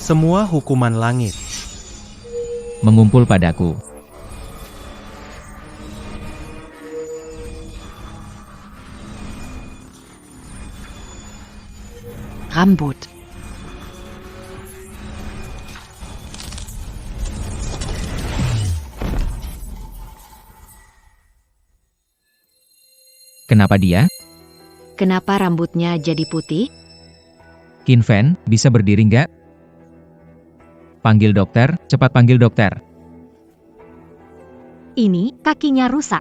Semua hukuman langit mengumpul padaku. Rambut. Kenapa dia? Kenapa rambutnya jadi putih? Qin Fan, bisa berdiri nggak? Panggil dokter, cepat panggil dokter. Ini kakinya rusak.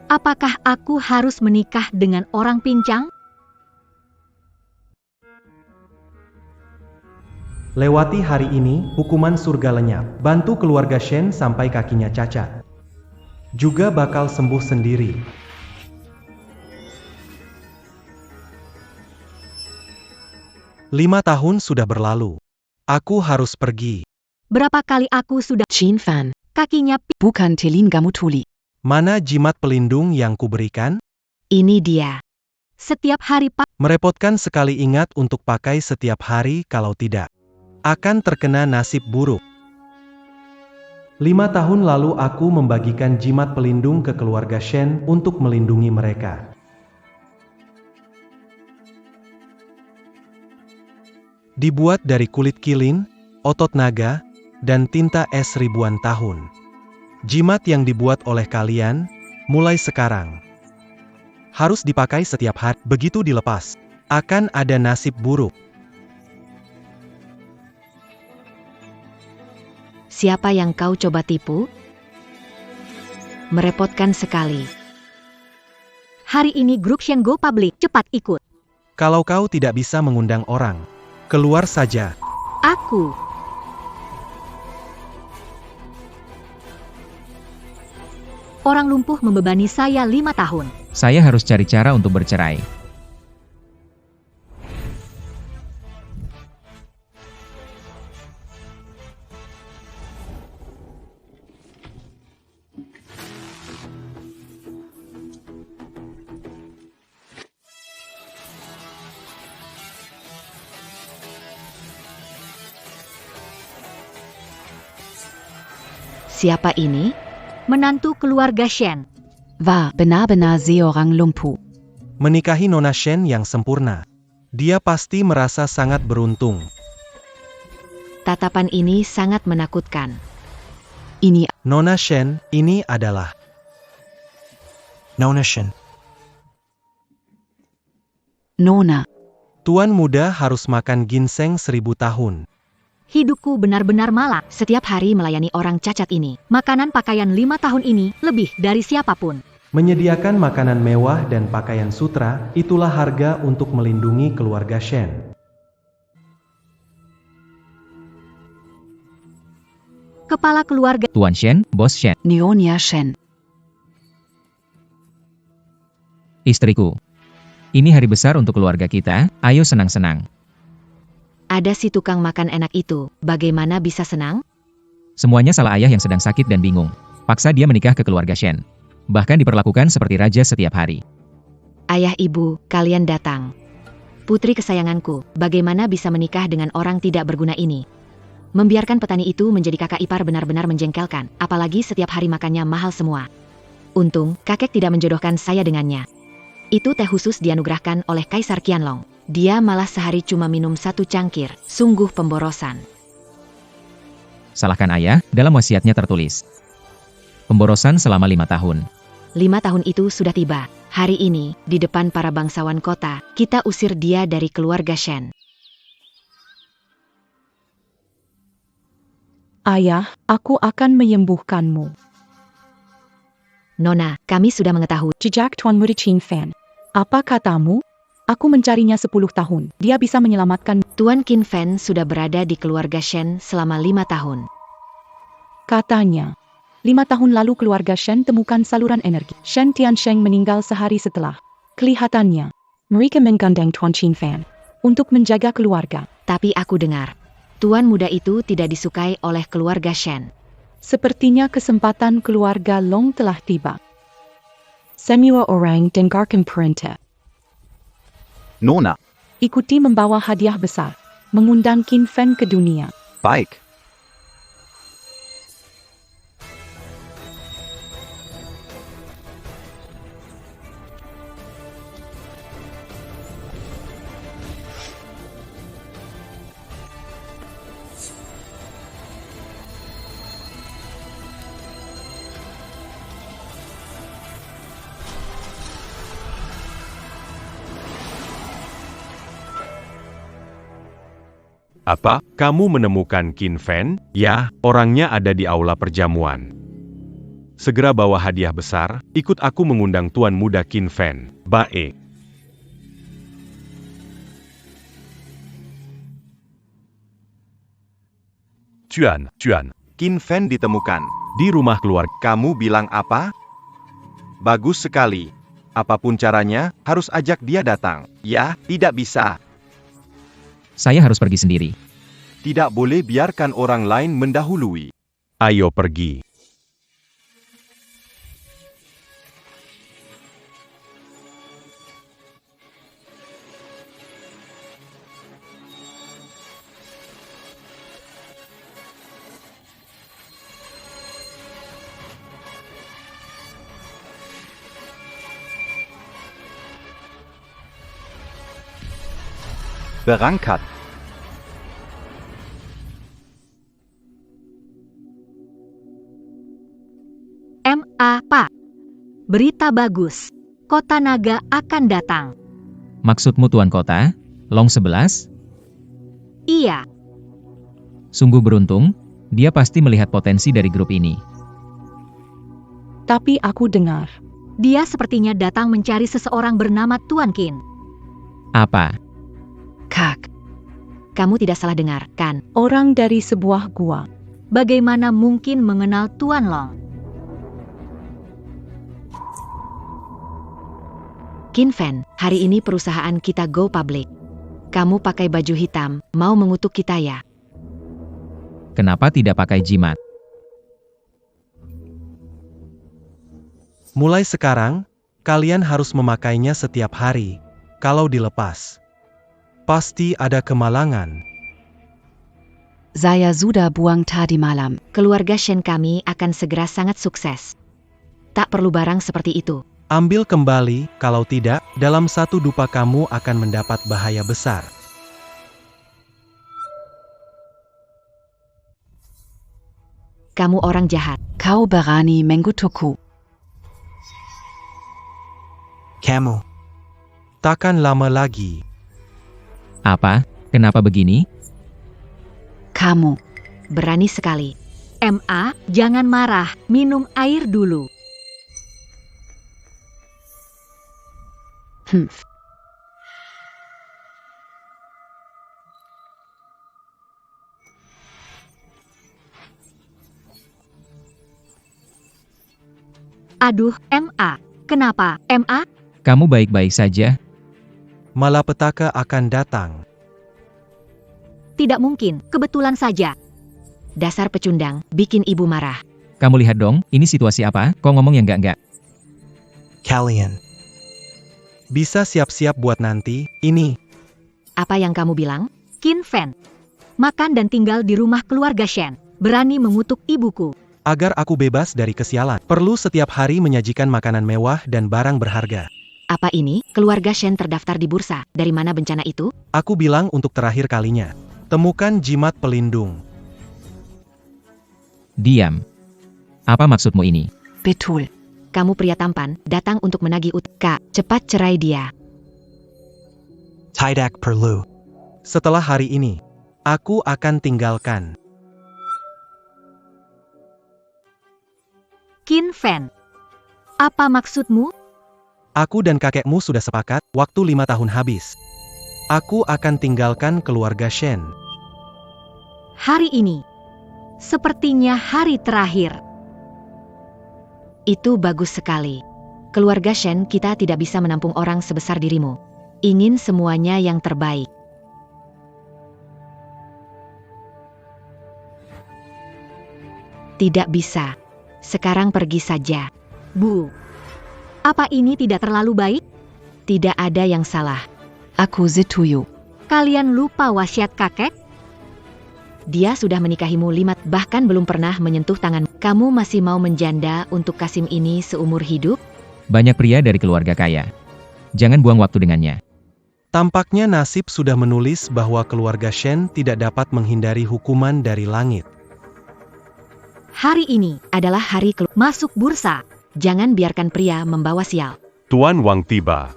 Apakah aku harus menikah dengan orang pincang? Lewati hari ini, hukuman surga lenyap. Bantu keluarga Shen sampai kakinya cacat. Juga bakal sembuh sendiri. Lima tahun sudah berlalu. Aku harus pergi. Berapa kali aku sudah Qin Fan. kakinya Bukan Telingamutuli. Mana jimat pelindung yang kuberikan? Ini dia. setiap hari Pak. Merepotkan sekali, ingat untuk pakai setiap hari, kalau tidak akan terkena nasib buruk. 5 tahun lalu aku membagikan jimat pelindung ke keluarga Shen untuk melindungi mereka. Dibuat dari kulit kilin, otot naga, dan tinta es ribuan tahun. Jimat yang dibuat oleh kalian, mulai sekarang, harus dipakai setiap hari. Begitu dilepas, akan ada nasib buruk. Siapa yang kau coba tipu? Merepotkan sekali. Hari ini grup Shen Go Public, cepat ikut. Kalau kau tidak bisa mengundang orang, keluar saja. Aku. Orang lumpuh membebani saya 5 tahun. Saya harus cari cara untuk bercerai. Siapa ini? Menantu keluarga Shen. Wah, benar-benar seorang lumpuh. Menikahi Nona Shen yang sempurna. Dia pasti merasa sangat beruntung. Tatapan ini sangat menakutkan. Ini Nona Shen, ini adalah Nona Shen. Nona. Tuan muda harus makan ginseng 1000 tahun. Hidupku benar-benar malang setiap hari melayani orang cacat ini. Makanan pakaian 5 tahun ini lebih dari siapapun. Menyediakan makanan mewah dan pakaian sutra, itulah harga untuk melindungi keluarga Shen. Kepala keluarga Tuan Shen, Bos Shen, Nyonya Shen. istriku. Ini hari besar untuk keluarga kita, ayo senang-senang. Ada si tukang makan enak itu, bagaimana bisa senang? Semuanya salah ayah yang sedang sakit dan bingung. Paksa dia menikah ke keluarga Shen. Bahkan diperlakukan seperti raja setiap hari. Ayah ibu, kalian datang. Putri kesayanganku, bagaimana bisa menikah dengan orang tidak berguna ini? Membiarkan petani itu menjadi kakak ipar benar-benar menjengkelkan, apalagi setiap hari makannya mahal semua. Untung, kakek tidak menjodohkan saya dengannya. Itu teh khusus dianugerahkan oleh Kaisar Qianlong. Dia malah sehari cuma minum 1 cangkir, sungguh pemborosan. Salahkan ayah, dalam wasiatnya tertulis. Pemborosan selama 5 tahun. 5 tahun itu sudah tiba. Hari ini, di depan para bangsawan kota, kita usir dia dari keluarga Shen. Ayah, aku akan menyembuhkanmu. Nona, kami sudah mengetahui. Jejak Tuan Muda Qin Fan. Apa katamu? Aku mencarinya 10 tahun. Dia bisa menyelamatkan. Tuan Qin Fan sudah berada di keluarga Shen selama 5 tahun. Katanya, 5 tahun lalu keluarga Shen temukan saluran energi. Shen Tiansheng meninggal sehari setelah. Kelihatannya, mereka menggandeng Tuan Qin Fan untuk menjaga keluarga. Tapi aku dengar, tuan muda itu tidak disukai oleh keluarga Shen. Sepertinya kesempatan keluarga Long telah tiba. Semua orang dengarkan perintah. Nona, Ikuti membawa hadiah besar. mengundang Qin Fen ke dunia. Baik. Apa? Kamu menemukan Qin Fen? Ya, orangnya ada di aula perjamuan. Segera bawa hadiah besar, ikut aku mengundang Tuan Muda Qin Fen. Baik. Tuan, Qin Fen ditemukan. Di rumah keluarga. Kamu bilang apa? Bagus sekali. Apapun caranya, harus ajak dia datang. Ya, tidak bisa. Saya harus pergi sendiri. Tidak boleh biarkan orang lain mendahului. Ayo pergi. Berangkat. Pak. Berita bagus. Kota Naga akan datang. Maksudmu Tuan Kota? Long 11? Iya, Sungguh beruntung, dia pasti melihat potensi dari grup ini. Tapi aku dengar, dia sepertinya datang mencari seseorang bernama Tuan Qin. Apa? Kak, kamu tidak salah dengar, kan? orang dari sebuah gua. Bagaimana mungkin mengenal Tuan Long? Qin Fen, hari ini perusahaan kita go public. Kamu pakai baju hitam, mau mengutuk kita ya? Kenapa tidak pakai jimat? Mulai sekarang, kalian harus memakainya setiap hari. Kalau dilepas, pasti ada kemalangan. Saya sudah buang tadi malam. Keluarga Shen kami akan segera sangat sukses. Tak perlu barang seperti itu. Ambil kembali, kalau tidak, dalam satu dupa kamu akan mendapat bahaya besar. Kamu orang jahat. Kau berani mengutukku. Kamu takkan lama lagi. Apa? Kenapa begini? Kamu. Berani sekali. MA, jangan marah. Minum air dulu. Aduh, MA. Kenapa, MA? Kamu baik-baik saja? Malapetaka akan datang. Tidak mungkin, kebetulan saja. Dasar pecundang, bikin ibu marah. Kamu lihat dong, ini situasi apa? Kok ngomong yang enggak-enggak? Kalian bisa siap-siap buat nanti, ini. Apa yang kamu bilang? Qin Fen. Makan dan tinggal di rumah keluarga Shen. Berani mengutuk ibuku. Agar aku bebas dari kesialan, perlu setiap hari menyajikan makanan mewah dan barang berharga. Apa ini? Keluarga Shen terdaftar di bursa. Dari mana bencana itu? Aku bilang untuk terakhir kalinya. Temukan jimat pelindung. Diam. Apa maksudmu ini? Betul. Kamu pria tampan, datang untuk menagih Kak, cepat cerai dia. Tidak perlu. Setelah hari ini, aku akan tinggalkan. Qin Fen. Apa maksudmu? Aku dan kakekmu sudah sepakat, waktu 5 tahun habis. Aku akan tinggalkan keluarga Shen. Hari ini. Sepertinya hari terakhir. Itu bagus sekali. Keluarga Shen kita tidak bisa menampung orang sebesar dirimu. Ingin semuanya yang terbaik. Tidak bisa. Sekarang pergi saja. Bu. Apa ini tidak terlalu baik? Tidak ada yang salah. Aku setuju. Kalian lupa wasiat kakek? Dia sudah menikahimu 5, bahkan belum pernah menyentuh tangan. Kamu masih mau menjanda untuk Kasim ini seumur hidup? Banyak pria dari keluarga kaya. Jangan buang waktu dengannya. Tampaknya nasib sudah menulis bahwa keluarga Shen tidak dapat menghindari hukuman dari langit. Hari ini Adalah hari masuk bursa. Jangan biarkan pria membawa sial. Tuan Wang tiba.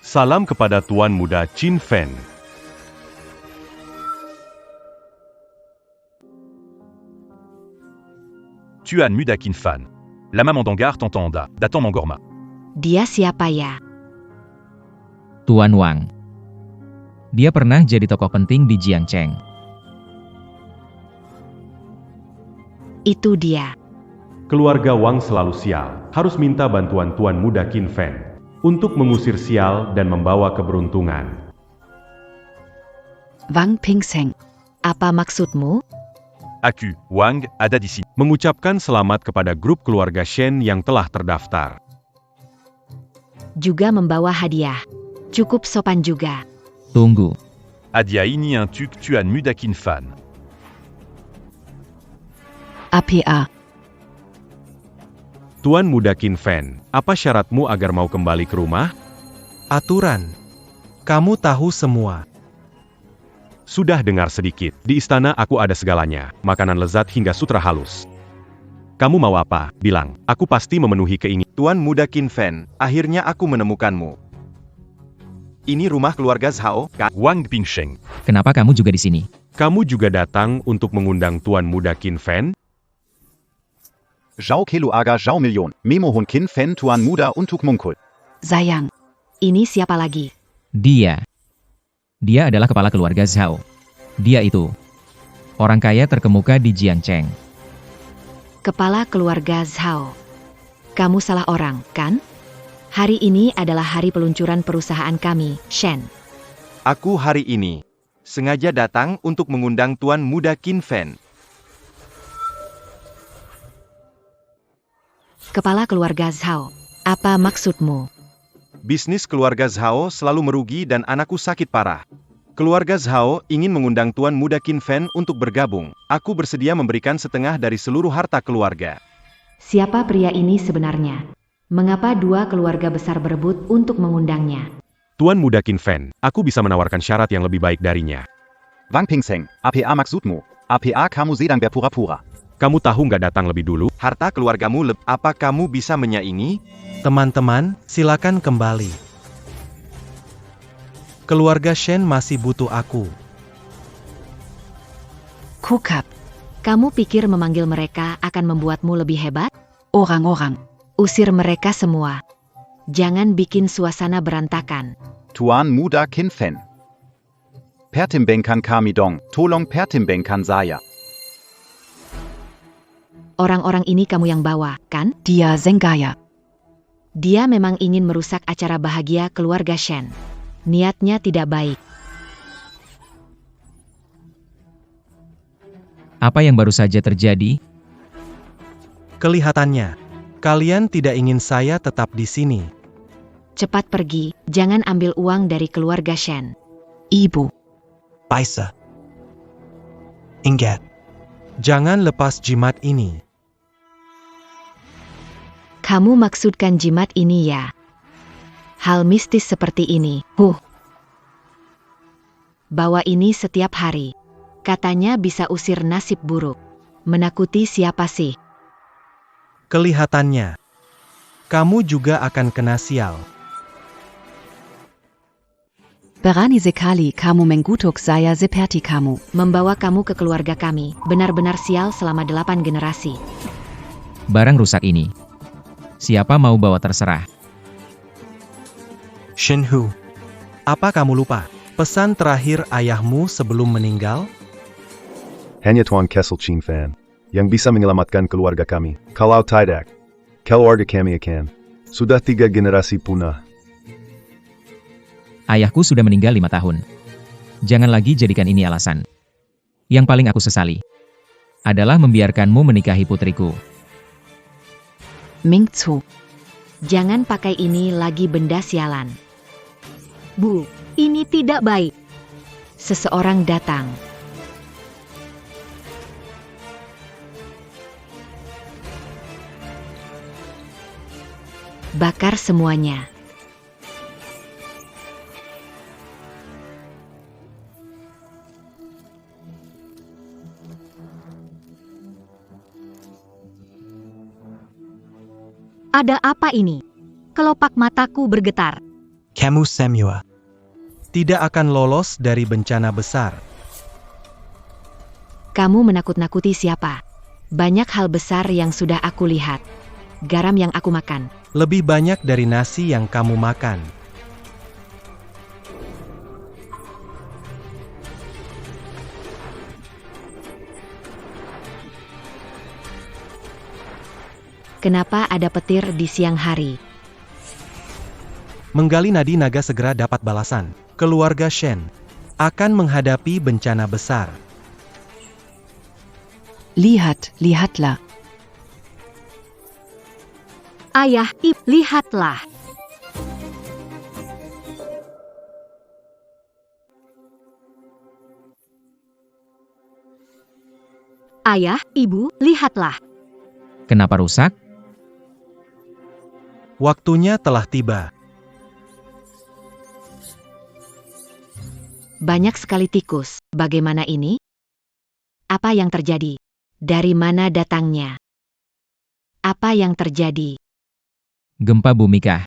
Salam kepada Tuan Muda Qin Fen. Tuan Muda Qin Fen. La maman d'Angar t'entenda, datant Mangorma. Dia siapa ya? Tuan Wang. Dia pernah jadi tokoh penting di Jiangcheng. Itu dia. Keluarga Wang selalu sial, harus minta bantuan Tuan Muda Qin Fen untuk mengusir sial dan membawa keberuntungan. Wang Pingseng. Apa maksudmu? Aku, Wang, ada di sini. Mengucapkan selamat kepada grup keluarga Shen yang telah terdaftar. Juga membawa hadiah. Cukup sopan juga. Tunggu. Adia ini un tuk Tuan Muda Qin Fen. APA. Tuan Muda Qin Fen, apa syaratmu agar mau kembali ke rumah? Aturan. Kamu tahu semua. Sudah dengar sedikit, di istana aku ada segalanya, makanan lezat hingga sutra halus. Kamu mau apa? Bilang, aku pasti memenuhi keinginan. Tuan Muda Qin Fen, akhirnya aku menemukanmu. Ini rumah keluarga Zhao, kan? Wang Pingsheng. Kenapa kamu juga di sini? Kamu juga datang untuk mengundang Tuan Muda Qin Fen? Zhao Kelu Aga Zhao Million, Memo Hun Qin Fen Tuan Muda untuk Mungkul. Sayang. Ini siapa lagi? Dia. Dia adalah kepala keluarga Zhao. Dia itu orang kaya terkemuka di Jiangcheng. Kepala keluarga Zhao. Kamu salah orang, kan? Hari ini adalah hari peluncuran perusahaan kami, Shen. Aku hari ini sengaja datang untuk mengundang Tuan Muda Qin Fen. Kepala keluarga Zhao. Apa maksudmu? Bisnis keluarga Zhao selalu merugi dan anakku sakit parah. Keluarga Zhao ingin mengundang Tuan Muda Qin Fen untuk bergabung. Aku bersedia memberikan setengah dari seluruh harta keluarga. Siapa pria ini sebenarnya? Mengapa dua keluarga besar berebut untuk mengundangnya? Tuan Muda Qin Fen, aku bisa menawarkan syarat yang lebih baik darinya. Wang Pingseng, APA maksudmu? APA kamu sedang berpura-pura. Kamu tahu nggak datang lebih dulu? Harta keluargamu apa kamu bisa menyaingi? Teman-teman, silakan kembali. Keluarga Shen masih butuh aku. Kukap. Kamu pikir memanggil mereka akan membuatmu lebih hebat? Orang-orang. Usir mereka semua. Jangan bikin suasana berantakan. Tuan Muda Qin Fen. Pertimbangkan kami dong, tolong pertimbangkan saya. Orang-orang ini kamu yang bawa, kan? Dia Zenggaya. Dia memang ingin merusak acara bahagia keluarga Shen. Niatnya tidak baik. Apa yang baru saja terjadi? Kelihatannya, kalian tidak ingin saya tetap di sini. Cepat pergi, jangan ambil uang dari keluarga Shen. Ibu. Paisa. Ingat. Jangan lepas jimat ini. Kamu maksudkan jimat ini ya? Hal mistis seperti ini, Bawa ini setiap hari. Katanya bisa usir nasib buruk. Menakuti siapa sih? Kelihatannya, kamu juga akan kena sial. Berani sekali kamu mengutuk saya seperti kamu. Membawa kamu ke keluarga kami, benar-benar sial selama 8 generasi. Barang rusak ini. Siapa mau bawa terserah. Shenhu, apa kamu lupa pesan terakhir ayahmu sebelum meninggal? Hanya Tuan Kessel Qin Fan yang bisa menyelamatkan keluarga kami. Kalau tidak, keluarga kami akan sudah 3 generasi punah. Ayahku sudah meninggal 5 tahun. Jangan lagi jadikan ini alasan. Yang paling aku sesali. adalah membiarkanmu menikahi putriku. Mingzu. Jangan pakai ini lagi benda sialan. Bu, ini tidak baik. Seseorang datang. Bakar semuanya. Ada apa ini? Kelopak mataku bergetar. Kamu semua tidak akan lolos dari bencana besar. Kamu menakut-nakuti siapa? Banyak hal besar yang sudah aku lihat. Garam yang aku makan. Lebih banyak dari nasi yang kamu makan. Kenapa ada petir di siang hari? Menggali nadi naga segera dapat balasan. Keluarga Shen akan menghadapi bencana besar. Lihatlah. Ayah, lihatlah. Ayah, ibu, lihatlah. Kenapa rusak? Waktunya telah tiba. Banyak sekali tikus. Bagaimana ini? Apa yang terjadi? Dari mana datangnya? Apa yang terjadi? Gempa bumi kah?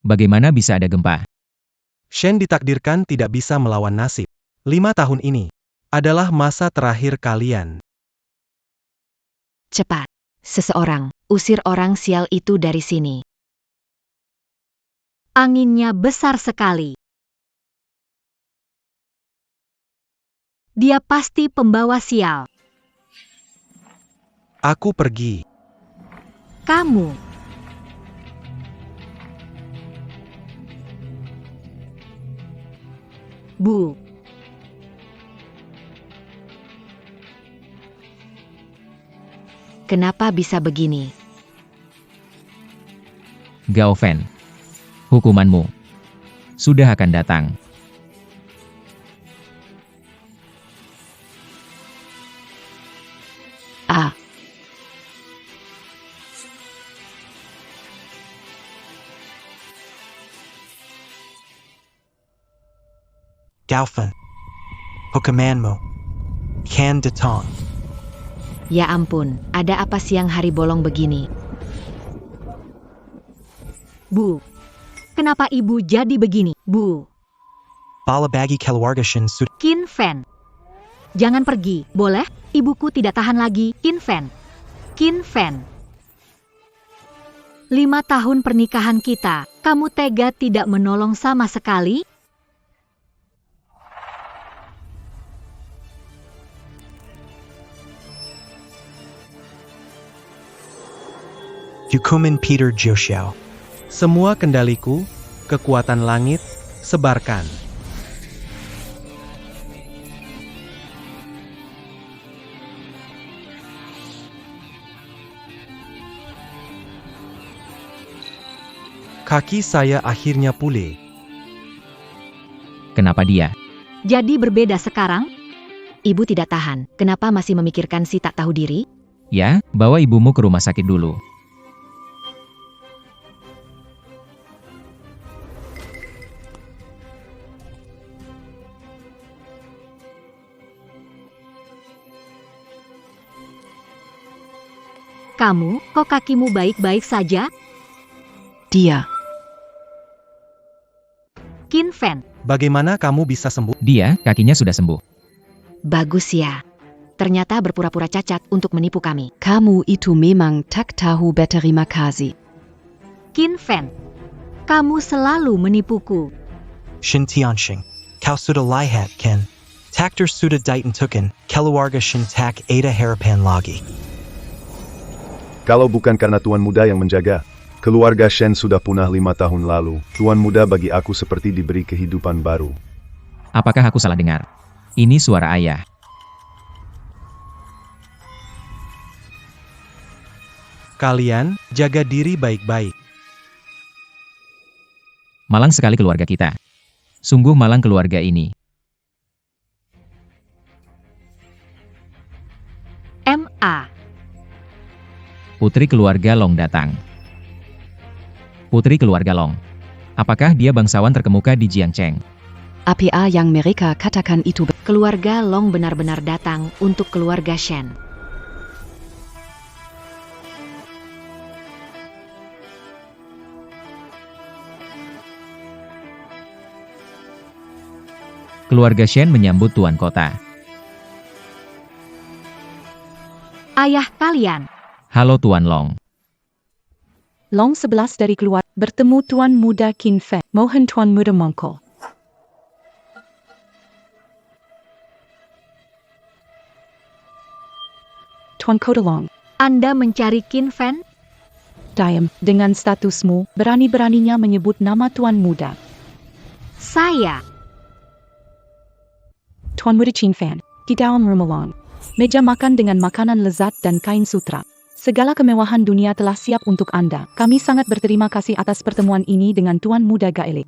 Bagaimana bisa ada gempa? Shen ditakdirkan tidak bisa melawan nasib. 5 tahun ini adalah masa terakhir kalian. Cepat. Seseorang, usir orang sial itu dari sini. Anginnya besar sekali. Dia pasti pembawa sial. Aku pergi. Kamu. Bu. Kenapa bisa begini? Gao Fen, hukumanmu sudah akan datang. Ah. Gaofen, hukumanmu kan datang. Ya ampun, ada apa siang hari bolong begini? Bu, kenapa ibu jadi begini? Bu. Bala bagi keluarga Shen sudah. Qin Fen. Jangan pergi, boleh? Ibuku tidak tahan lagi, Qin Fen. Qin Fen. 5 tahun pernikahan kita, kamu tega tidak menolong sama sekali? Hukuman Peter Joshua. Semua kendaliku, kekuatan langit, sebarkan. Kaki saya akhirnya pulih. Kenapa dia? Jadi berbeda sekarang? Ibu tidak tahan. Kenapa masih memikirkan si tak tahu diri? Ya, bawa ibumu ke rumah sakit dulu. Kamu, kok kakimu baik-baik saja? Dia. Qin Fen. Bagaimana kamu bisa sembuh? Dia, kakinya sudah sembuh. Bagus ya. Ternyata berpura-pura cacat untuk menipu kami. Kamu itu memang tak tahu terima kasih. Qin Fen. Kamu selalu menipuku. Shin Tianxing, kau sudah lihat kan? Takdir sudah ditentukan, keluarga Shin tak ada harapan lagi. Kalau bukan karena tuan muda yang menjaga, Keluarga Shen sudah punah 5 tahun lalu. Tuan muda bagi aku seperti diberi kehidupan baru. Apakah aku salah dengar? Ini suara ayah. Kalian, jaga diri baik-baik. Malang sekali keluarga kita. Sungguh malang keluarga ini. M.A. Putri keluarga Long datang. Putri keluarga Long. Apakah dia bangsawan terkemuka di Jiangcheng? APA yang mereka katakan itu Keluarga Long benar-benar datang untuk keluarga Shen. Keluarga Shen menyambut tuan kota. Ayah kalian. Halo Tuan Long. Long 11 dari keluar bertemu Tuan Muda Qin Fen. Mohon Tuan Muda mongkol. Tuan Kota Long. Anda mencari Qin Fen? Diam, dengan statusmu, berani-beraninya menyebut nama Tuan Muda. Saya. Tuan Muda Qin Fen, di dalam rumah Long. Meja makan dengan makanan lezat dan kain sutra. Segala kemewahan dunia telah siap untuk Anda. Kami sangat berterima kasih atas pertemuan ini dengan Tuan Muda Gaelik.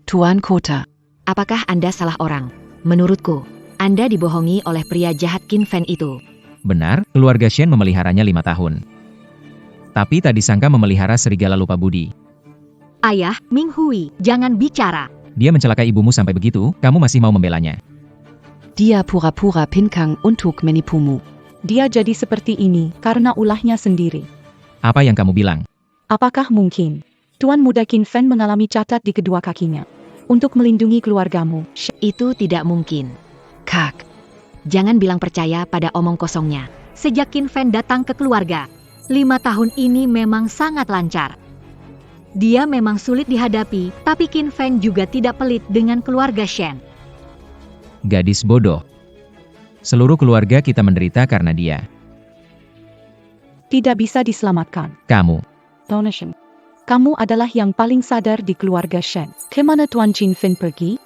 Tuan Kota. Apakah Anda salah orang? Menurutku, Anda dibohongi oleh pria jahat Qin Fen itu. Benar, keluarga Shen memeliharanya 5 tahun. Tapi tak disangka memelihara serigala lupa budi. Ayah, Ming Hui, jangan bicara. Dia mencelakai ibumu sampai begitu, kamu masih mau membelanya. Dia pura-pura pinkang untuk menipumu. Dia jadi seperti ini karena ulahnya sendiri. Apa yang kamu bilang? Apakah mungkin Tuan Muda Qin Fen mengalami cacat di kedua kakinya untuk melindungi keluargamu? Itu tidak mungkin. Kak. Jangan bilang percaya pada omong kosongnya. Sejak Qin Fen datang ke keluarga, 5 tahun ini memang sangat lancar. Dia memang sulit dihadapi, tapi Qin Fen juga tidak pelit dengan keluarga Shen. Gadis bodoh. Seluruh keluarga kita menderita karena dia. Tidak bisa diselamatkan. Kamu. Tonation. Kamu adalah yang paling sadar di keluarga Shen. Kemana Tuan Qin Fen pergi?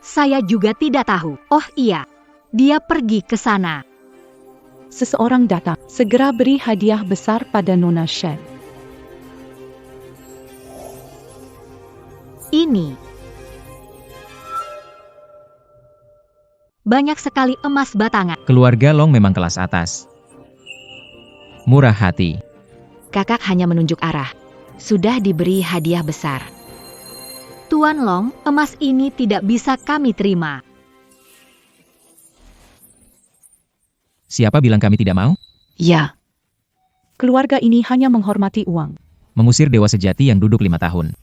Saya juga tidak tahu. Oh iya, dia pergi ke sana. Seseorang datang. Segera beri hadiah besar pada Nona Shen. Ini. Banyak sekali emas batangan. Keluarga Long memang kelas atas. Murah hati. Kakak hanya menunjuk arah. Sudah diberi hadiah besar. Tuan Long, emas ini tidak bisa kami terima. Siapa bilang kami tidak mau? Ya. Keluarga ini hanya menghormati uang. Mengusir dewa sejati yang duduk 5 tahun.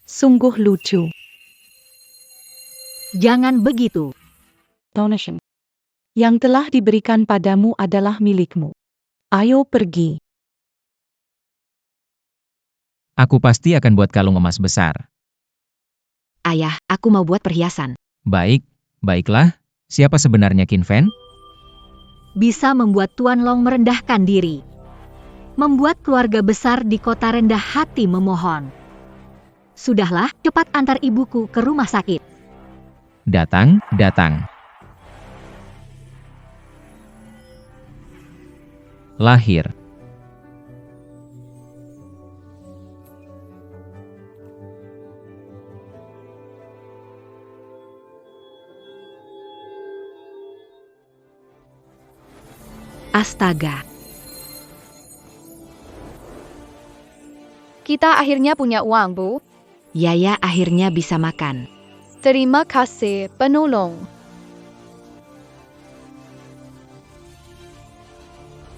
Sungguh lucu. Jangan begitu. Donation. Yang telah diberikan padamu adalah milikmu. Ayo pergi. Aku pasti akan buat kalung emas besar. Ayah, aku mau buat perhiasan. Baik, baiklah. Siapa sebenarnya Qin Fen? Bisa membuat Tuan Long merendahkan diri. Membuat keluarga besar di kota rendah hati memohon. Sudahlah, cepat antar ibuku ke rumah sakit. Datang, datang. Lahir. Astaga. Kita akhirnya punya uang, Bu. Yaya akhirnya bisa makan. Terima kasih, penolong.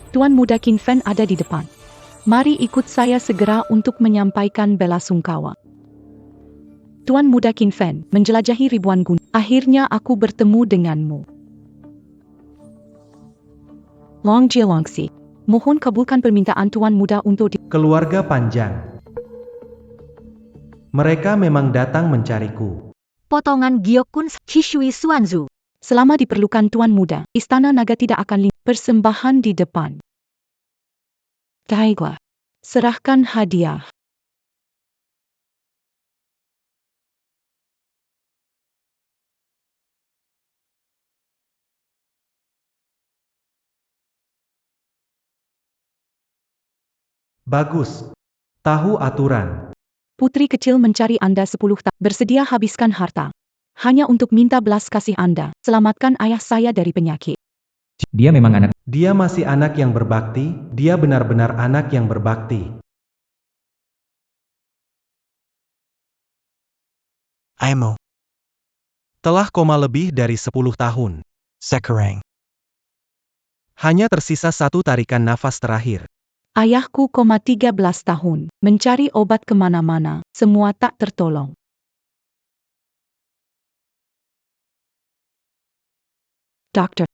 Tuan Muda Qin Fen ada di depan. Mari ikut saya segera untuk menyampaikan bela sungkawa. Tuan Muda Qin Fen menjelajahi ribuan gunung. Akhirnya aku bertemu denganmu. Long Jialongxi, mohon kabulkan permintaan Tuan Muda untuk Keluarga panjang. Mereka memang datang mencariku. Potongan Gyokun Shishui Suanzu. Selama diperlukan Tuan Muda, Istana Naga tidak akan persembahan di depan. Baiklah, serahkan hadiah. Bagus. Tahu aturan. Putri kecil mencari Anda 10 tahun. Bersedia habiskan harta. Hanya untuk minta belas kasih Anda. Selamatkan ayah saya dari penyakit. Dia memang anak. Dia masih anak yang berbakti, dia benar-benar anak yang berbakti. Aimo. Telah koma lebih dari 10 tahun. Sekarang. Hanya tersisa satu tarikan nafas terakhir. Ayahku, 13 tahun. Mencari obat kemana-mana. Semua tak tertolong. Dokter.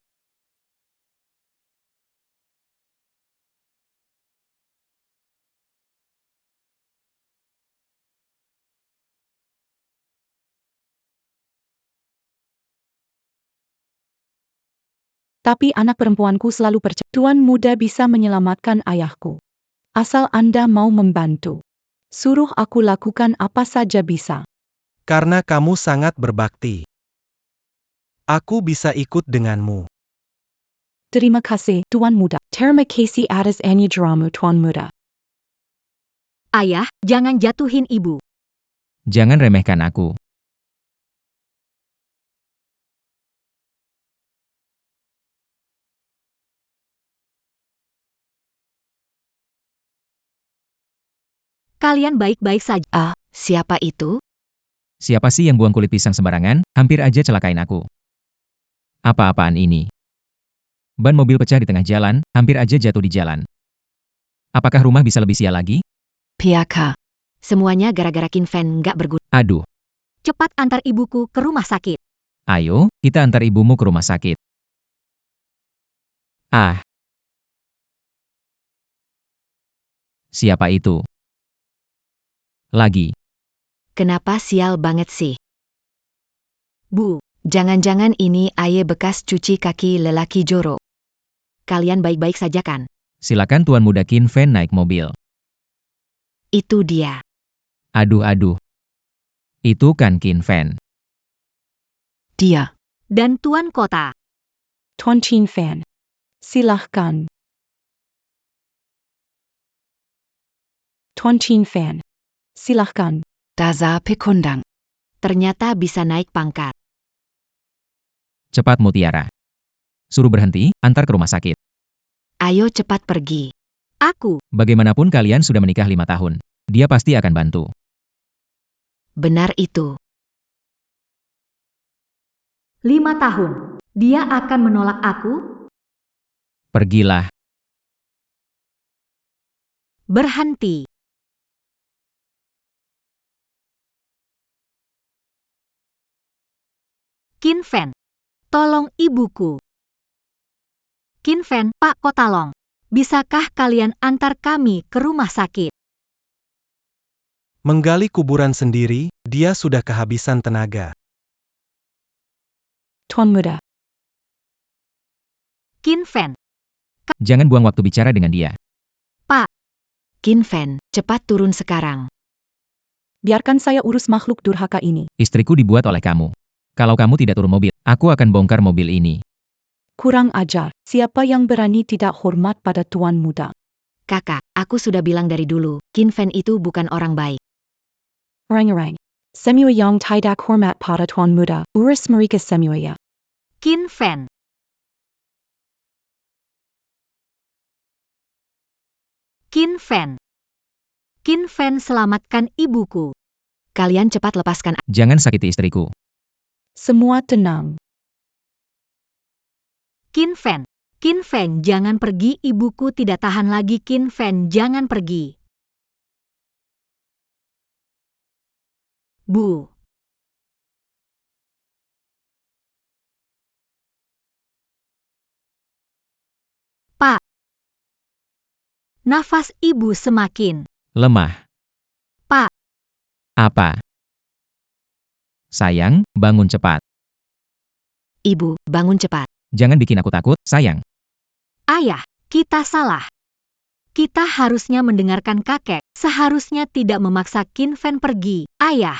Tapi anak perempuanku selalu percaya. Tuan muda bisa menyelamatkan ayahku. Asal Anda mau membantu. Suruh aku lakukan apa saja bisa. Karena kamu sangat berbakti. Aku bisa ikut denganmu. Terima kasih, Tuan muda. Terima kasih atas anugerahmu, Tuan muda. Ayah, jangan jatuhin ibu. Jangan remehkan aku. Kalian baik-baik saja. Ah, siapa itu? Siapa sih yang buang kulit pisang sembarangan? Hampir aja celakain aku. Apa-apaan ini? Ban mobil pecah di tengah jalan, hampir aja jatuh di jalan. Apakah rumah bisa lebih sial lagi? Piaka. Semuanya gara-gara Kinfen nggak berguna. Aduh, Cepat antar ibuku ke rumah sakit. ayo, kita antar ibumu ke rumah sakit. Ah. Siapa itu? Lagi. Kenapa sial banget sih? Bu, Jangan-jangan ini aye bekas cuci kaki lelaki Joro. Kalian baik-baik saja kan? Silakan Tuan Muda Kinfen naik mobil. Itu dia. Aduh. Itu kan Kinfen. Dia. dan Tuan Kota. Tuan Chin Fan. Silahkan. Tuan Chin Fan. Silahkan. Daza Pekundang. Ternyata bisa naik pangkat. Cepat Mutiara. Suruh berhenti, antar ke rumah sakit. Ayo cepat pergi. Aku. Bagaimanapun kalian sudah menikah 5 tahun. Dia pasti akan bantu. Benar itu. 5 tahun. Dia akan menolak aku? Pergilah. Berhenti. Kinfen. Tolong ibuku. Kinfen, Pak Kotalong. Bisakah kalian antar kami ke rumah sakit? Menggali kuburan sendiri, dia sudah kehabisan tenaga. Tuan muda. Kinfen. Jangan buang waktu bicara dengan dia. Pak. Kinfen, cepat turun sekarang. Biarkan saya urus makhluk durhaka ini. Istriku dibuat oleh kamu. Kalau kamu tidak turun mobil, aku akan bongkar mobil ini. Kurang ajar. Siapa yang berani tidak hormat pada Tuan muda? Kakak, aku sudah bilang dari dulu, Kinfen itu bukan orang baik. Orang-orang. Semua yang tidak hormat pada Tuan muda. Urus mereka semua. Kinfen. Kinfen. Kinfen, selamatkan ibuku. Kalian cepat lepaskan. Jangan sakiti istriku. Semua tenang. Kinfen. Kinfen, jangan pergi, ibuku tidak tahan lagi. Kinfen, jangan pergi. Bu. Pak. Nafas ibu semakin Lemah. Pak. Apa? Sayang, bangun cepat. Ibu, bangun cepat. Jangan bikin aku takut, sayang. Ayah, kita salah. Kita harusnya mendengarkan kakek. Seharusnya tidak memaksa Kinfen pergi. Ayah.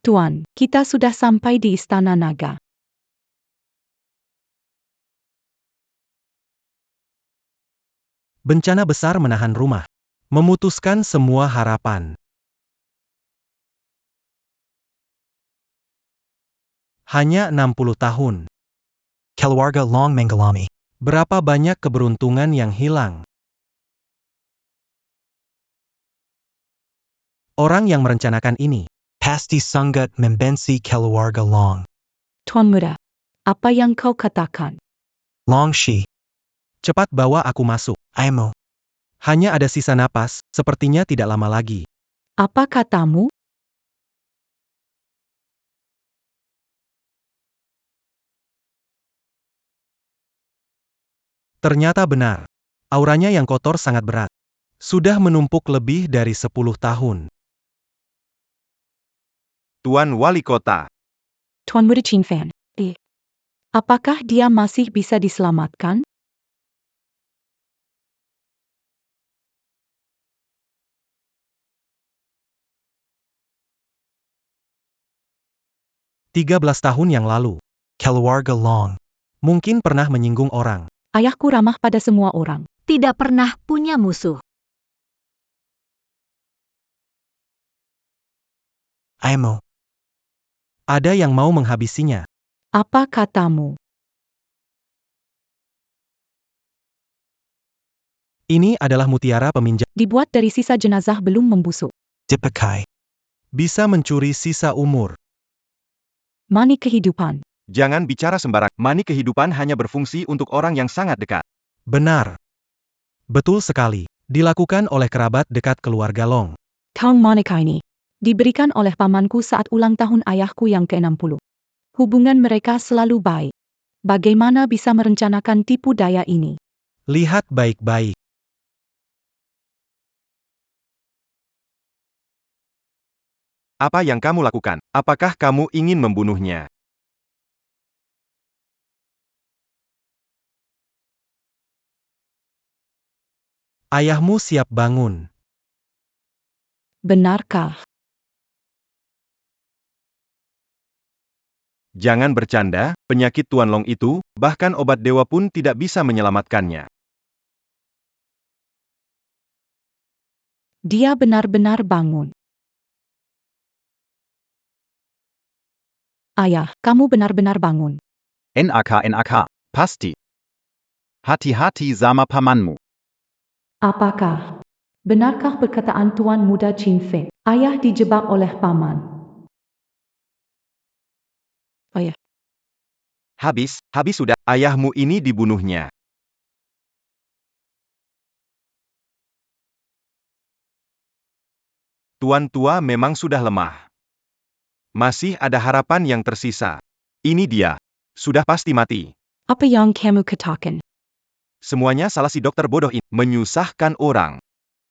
Tuan, kita sudah sampai di Istana Naga. Bencana besar menahan rumah. Memutuskan semua harapan. Hanya 60 tahun. Keluarga Long mengalami. Berapa banyak keberuntungan yang hilang? Orang yang merencanakan ini. Pasti sangat membenci keluarga Long. Tuan Muda, apa yang kau katakan? Long Shi, Cepat bawa aku masuk. Aimo. Hanya ada sisa napas, sepertinya tidak lama lagi. Apa katamu? Ternyata benar. Auranya yang kotor sangat berat. Sudah menumpuk lebih dari 10 tahun. Tuan Wali Kota. Tuan Muda Qin Fan. Apakah dia masih bisa diselamatkan? Tiga 13 tahun yang lalu. Keluarga Long. Mungkin pernah menyinggung orang. Ayahku ramah pada semua orang. Tidak pernah punya musuh. Aimo. Ada yang mau menghabisinya. Apa katamu? Ini adalah mutiara peminjam. Dibuat dari sisa jenazah belum membusuk. Dipakai. Bisa mencuri sisa umur. Mani kehidupan. Jangan bicara sembarang. Mani kehidupan hanya berfungsi untuk orang yang sangat dekat. Benar. Betul sekali. Dilakukan oleh kerabat dekat keluarga Long. Kaung Monica ini diberikan oleh pamanku saat ulang tahun ayahku yang ke-60. Hubungan mereka selalu baik. Bagaimana bisa merencanakan tipu daya ini? Lihat baik-baik. Apa yang kamu lakukan? Apakah kamu ingin membunuhnya? Ayahmu siap bangun. Benarkah? Jangan bercanda, penyakit Tuan Long itu, bahkan obat dewa pun tidak bisa menyelamatkannya. Dia benar-benar bangun. Ayah, kamu benar-benar bangun. NAK, pasti. Hati-hati sama pamanmu. Apakah benarkah perkataan Tuan Muda Qin Fei? Ayah dijebak oleh paman. Ayah. Habis sudah. Ayahmu ini dibunuhnya. Tuan tua memang sudah lemah. Masih ada harapan yang tersisa. Ini dia. Sudah pasti mati. Apa yang kamu katakan? Semuanya salah si dokter bodoh ini. Menyusahkan orang.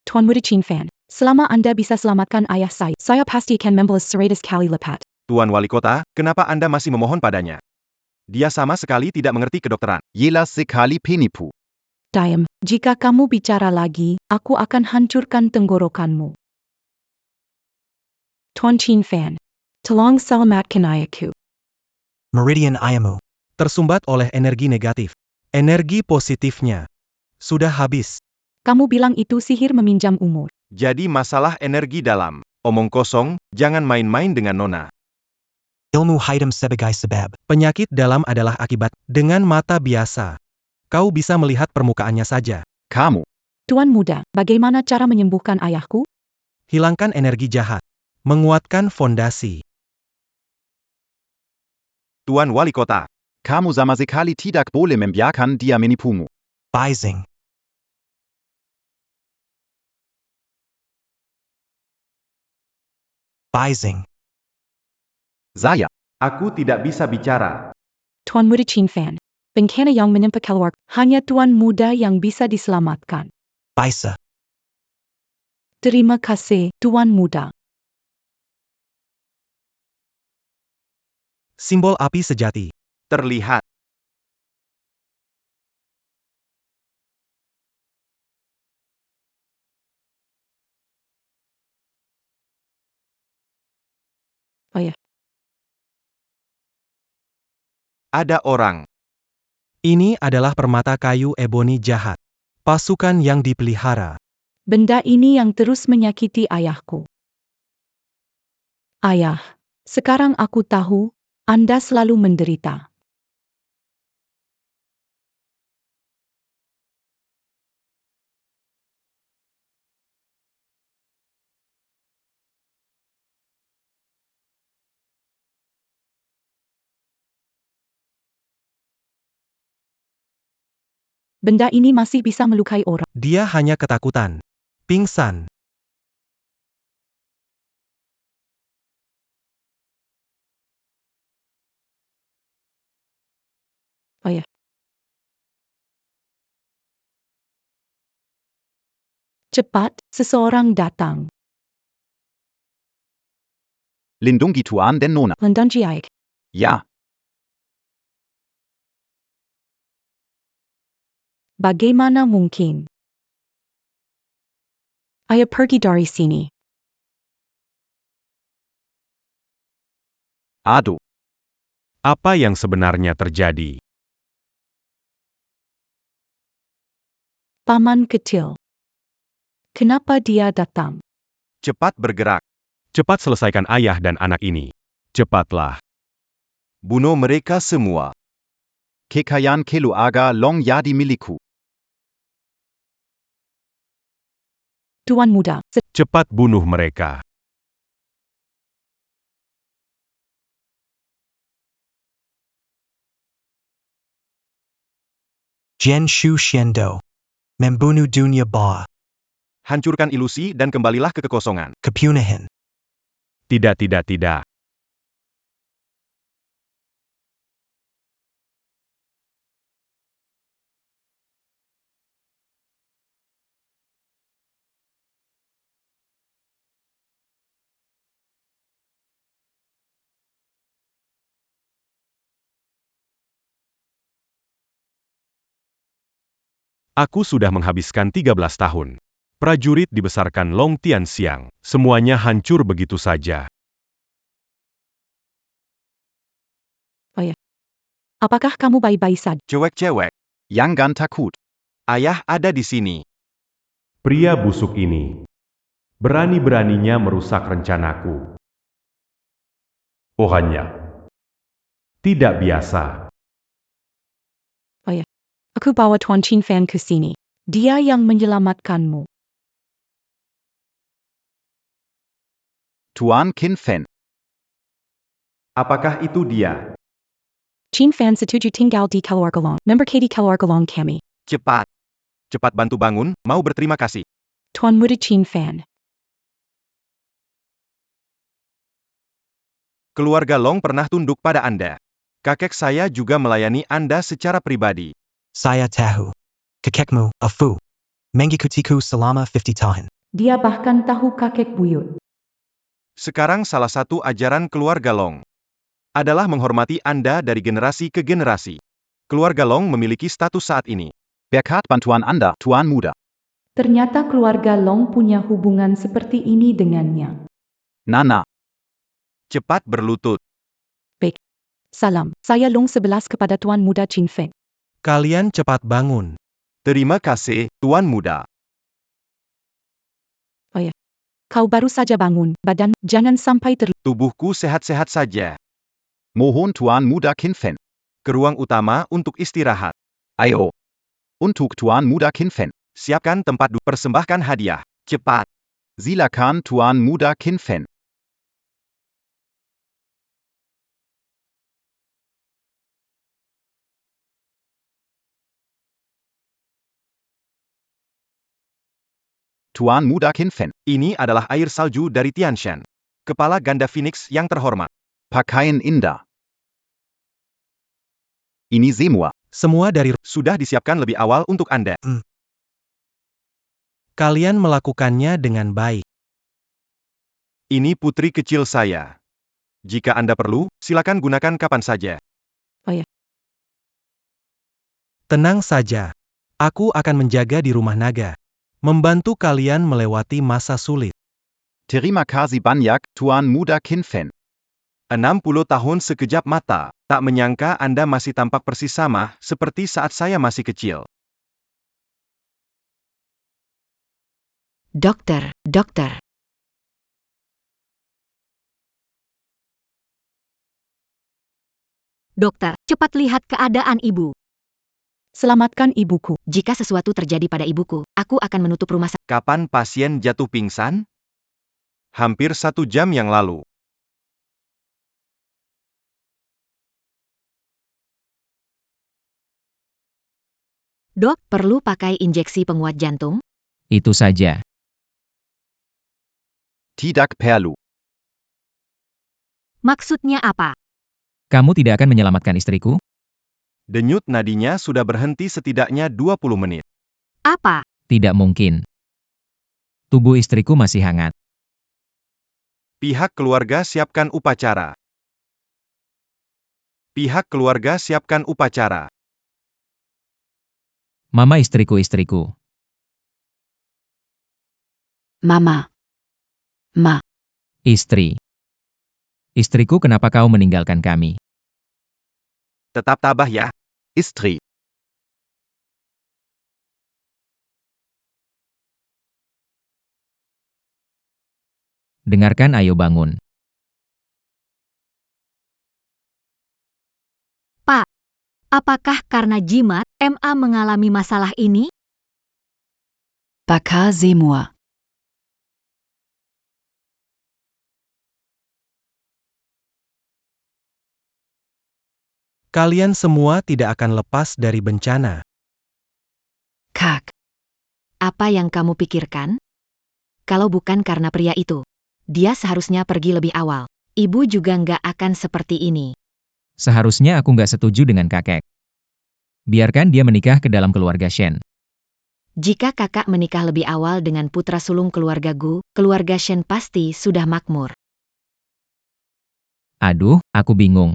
Tuan Muda Qin Fan, selama Anda bisa selamatkan ayah saya pasti akan membalas 100 kali lipat. Tuan Wali Kota, kenapa Anda masih memohon padanya? Dia sama sekali tidak mengerti kedokteran. Jelas sekali penipu. Diam, jika kamu bicara lagi, aku akan hancurkan tenggorokanmu. Tuan Qin Fan, tolong selamatkan ayahku. Meridian Ayamu. Tersumbat oleh energi negatif. Energi positifnya sudah habis. Kamu bilang itu sihir meminjam umur. Jadi masalah energi dalam. Omong kosong, jangan main-main dengan Nona. Ilmu hitam sebagai sebab. Penyakit dalam adalah akibat. Dengan mata biasa, kau bisa melihat permukaannya saja. Kamu. Tuan Muda, bagaimana cara menyembuhkan ayahku? Hilangkan energi jahat. Menguatkan fondasi. Tuan Wali Kota. Kamu sama sekali tidak boleh membiarkan dia menipumu. Bising. Bising. Saya. Aku tidak bisa bicara. Tuan Muda Qin Fan, bencana yang menimpa keluarga, hanya Tuan Muda yang bisa diselamatkan. Bisa. Terima kasih, Tuan Muda. Simbol api sejati. Terlihat. Ayah. Ada orang. Ini adalah permata kayu eboni jahat. Pasukan yang dipelihara. Benda ini yang terus menyakiti ayahku. Ayah, sekarang aku tahu, Anda selalu menderita. Benda ini masih bisa melukai orang. Dia hanya ketakutan. Pingsan. Ayah. Cepat, seseorang datang. Lindungi Tuan dan Nona. Lindungi Ike. Ya. Bagaimana mungkin? Ayah pergi dari sini. Aduh. Apa yang sebenarnya terjadi? Paman kecil. Kenapa dia datang? Cepat bergerak. Cepat selesaikan ayah dan anak ini. Cepatlah. Bunuh mereka semua. Kekayaan keluarga Long jadi milikku. Tuan muda, Cepat bunuh mereka. Jian Shu Xiando. Membunuh dunia bawah. Hancurkan ilusi dan kembalilah ke kekosongan. Kepunahan. Tidak, tidak, tidak. Aku sudah menghabiskan 13 tahun. Prajurit dibesarkan Long Tianxiang. Semuanya hancur begitu saja. apakah kamu baik-baik saja? Cewek-cewek. Jangan takut. Ayah ada di sini. Pria busuk ini. Berani-beraninya merusak rencanaku. Ohanya. Tidak biasa. Aku bawa Tuan Qin Fan ke sini. Dia yang menyelamatkanmu. Tuan Qin Fan. Apakah itu dia? Qin Fan setuju tinggal di keluarga Long. Member Katie keluarga Long kami. Cepat. Cepat bantu bangun, mau berterima kasih. Tuan muda Qin Fan. Keluarga Long pernah tunduk pada Anda. Kakek saya juga melayani Anda secara pribadi. Saya tahu. Kakekmu, Afu. Mengikutiku selama 50 tahun. Dia bahkan tahu kakek buyut. Sekarang salah satu ajaran keluarga Long adalah menghormati Anda dari generasi ke generasi. Keluarga Long memiliki status saat ini. Berkat bantuan Anda, Tuan Muda. Ternyata keluarga Long punya hubungan seperti ini dengannya. Nana. Cepat berlutut. Salam, saya Long 11 kepada Tuan Muda Qin Fan. Kalian cepat bangun. Terima kasih, Tuan Muda. Kau baru saja bangun, badan jangan sampai Tubuhku sehat-sehat saja. Mohon Tuan Muda Qin Fan. Ke ruang utama untuk istirahat. Ayo. Untuk Tuan Muda Qin Fan. Siapkan tempat persembahkan hadiah. Cepat. Silakan Tuan Muda Qin Fan. Tuan Muda Qin Fan. Ini adalah air salju dari Tianshan. Kepala ganda Phoenix yang terhormat. Pakaian indah. Ini semua. Semua dari Sudah disiapkan lebih awal untuk Anda. kalian melakukannya dengan baik. Ini putri kecil saya. Jika Anda perlu, silakan gunakan kapan saja. Tenang saja. Aku akan menjaga di rumah naga. Membantu kalian melewati masa sulit. Terima kasih banyak, Tuan Muda Qin Fan. 60 tahun sekejap mata. Tak menyangka Anda masih tampak persis sama seperti saat saya masih kecil. Dokter, dokter. Dokter, cepat lihat keadaan ibu. Selamatkan ibuku. Jika sesuatu terjadi pada ibuku, aku akan menutup rumah sakit. Kapan pasien jatuh pingsan? Hampir 1 jam yang lalu. Dok, perlu pakai injeksi penguat jantung? Itu saja. Tidak perlu. Maksudnya apa? Kamu tidak akan menyelamatkan istriku? Denyut nadinya sudah berhenti setidaknya 20 menit. Apa? Tidak mungkin. Tubuh istriku masih hangat. Pihak keluarga siapkan upacara. Pihak keluarga siapkan upacara. Mama istriku. Mama. Ma. Istri. Istriku, kenapa kau meninggalkan kami? Tetap tabah ya. Istri. Dengarkan, ayo bangun. Pak, apakah karena jimat, MA mengalami masalah ini? Bakar semua. Kalian semua tidak akan lepas dari bencana. Kak. Apa yang kamu pikirkan? Kalau bukan karena pria itu, dia seharusnya pergi lebih awal. Ibu juga nggak akan seperti ini. Seharusnya aku nggak setuju dengan kakek. Biarkan dia menikah ke dalam keluarga Shen. Jika kakak menikah lebih awal dengan putra sulung keluarga Gu, keluarga Shen pasti sudah makmur. Aduh, aku bingung.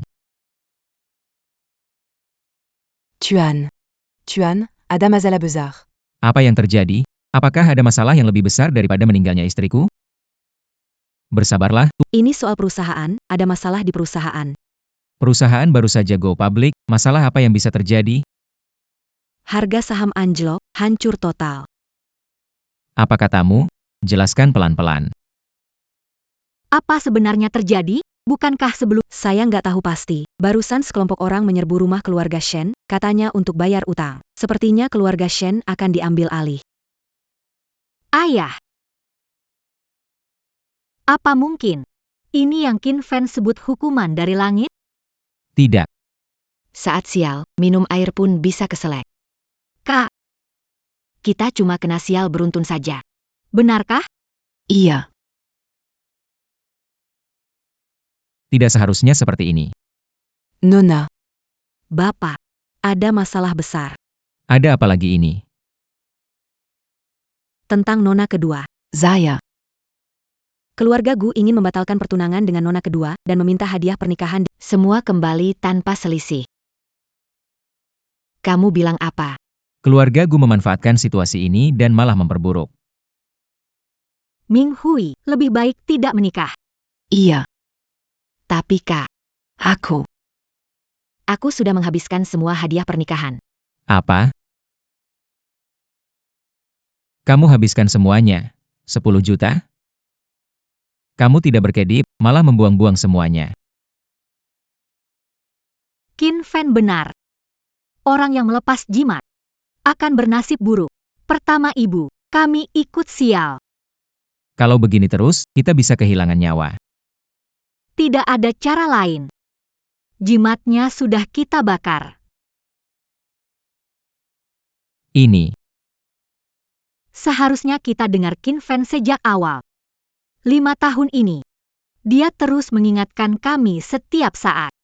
Tuan, ada masalah besar. Apa yang terjadi? Apakah ada masalah yang lebih besar daripada meninggalnya istriku? Bersabarlah, Ini soal perusahaan, ada masalah di perusahaan. perusahaan baru saja go public, masalah apa yang bisa terjadi? Harga saham anjlok, hancur total. Apa katamu? Jelaskan pelan-pelan. Apa sebenarnya terjadi? Bukankah sebelum... Saya nggak tahu pasti. Barusan sekelompok orang menyerbu rumah keluarga Shen, katanya untuk bayar utang. Sepertinya keluarga Shen akan diambil alih. Ayah. Apa mungkin? Ini yang Qin Fen sebut hukuman dari langit? Tidak. Saat sial, minum air pun bisa keselek. Kak, Kita cuma kena sial beruntun saja. benarkah? Iya. Tidak seharusnya seperti ini. Nona. Bapak, ada masalah besar. Ada apa lagi ini? Tentang nona kedua. Saya. Keluarga Gu ingin membatalkan pertunangan dengan nona kedua dan meminta hadiah pernikahan. Semua kembali tanpa selisih. Kamu bilang apa? Keluarga Gu memanfaatkan situasi ini dan malah memperburuk. Ming Hui, lebih baik tidak menikah. Iya. Tapi Kak, Aku. aku sudah menghabiskan semua hadiah pernikahan. Apa? Kamu habiskan semuanya? 10 juta? Kamu tidak berkedip, malah membuang-buang semuanya. Qin Fen benar. Orang yang melepas jimat akan bernasib buruk. Pertama ibu, kami ikut sial. Kalau begini terus, kita bisa kehilangan nyawa. Tidak ada cara lain. Jimatnya sudah kita bakar. Ini. Seharusnya kita dengar Qin Fen sejak awal. 5 tahun ini, dia terus mengingatkan kami setiap saat.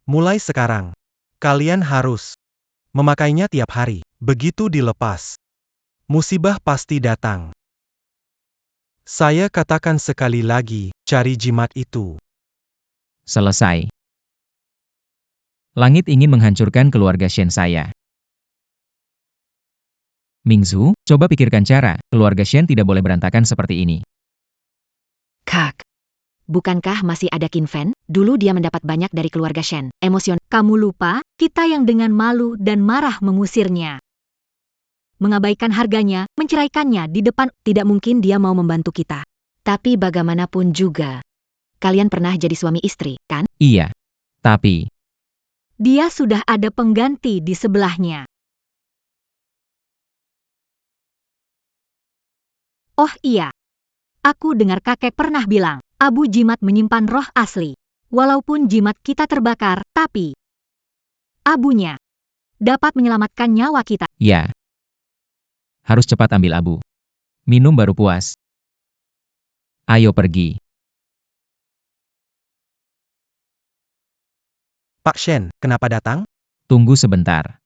Mulai sekarang, kalian harus memakainya tiap hari. Begitu dilepas, musibah pasti datang. Saya katakan sekali lagi, cari jimat itu. Selesai. Langit ingin menghancurkan keluarga Shen saya. Mingzu, coba pikirkan cara, keluarga Shen tidak boleh berantakan seperti ini. Kak, bukankah masih ada Qin Fen? Dulu dia mendapat banyak dari keluarga Shen. Emosion. Kamu lupa, kita yang dengan malu dan marah mengusirnya. mengabaikan harganya, menceraikannya di depan. Tidak mungkin dia mau membantu kita. Tapi bagaimanapun juga, kalian pernah jadi suami istri, kan? Iya. Tapi, Dia sudah ada pengganti di sebelahnya. Oh iya. Aku dengar kakek pernah bilang, Abu Jimat menyimpan roh asli. Walaupun jimat kita terbakar, tapi abunya dapat menyelamatkan nyawa kita. ya. Harus cepat ambil abu. Minum baru puas. Ayo pergi. Pak Shen, kenapa datang? Tunggu sebentar.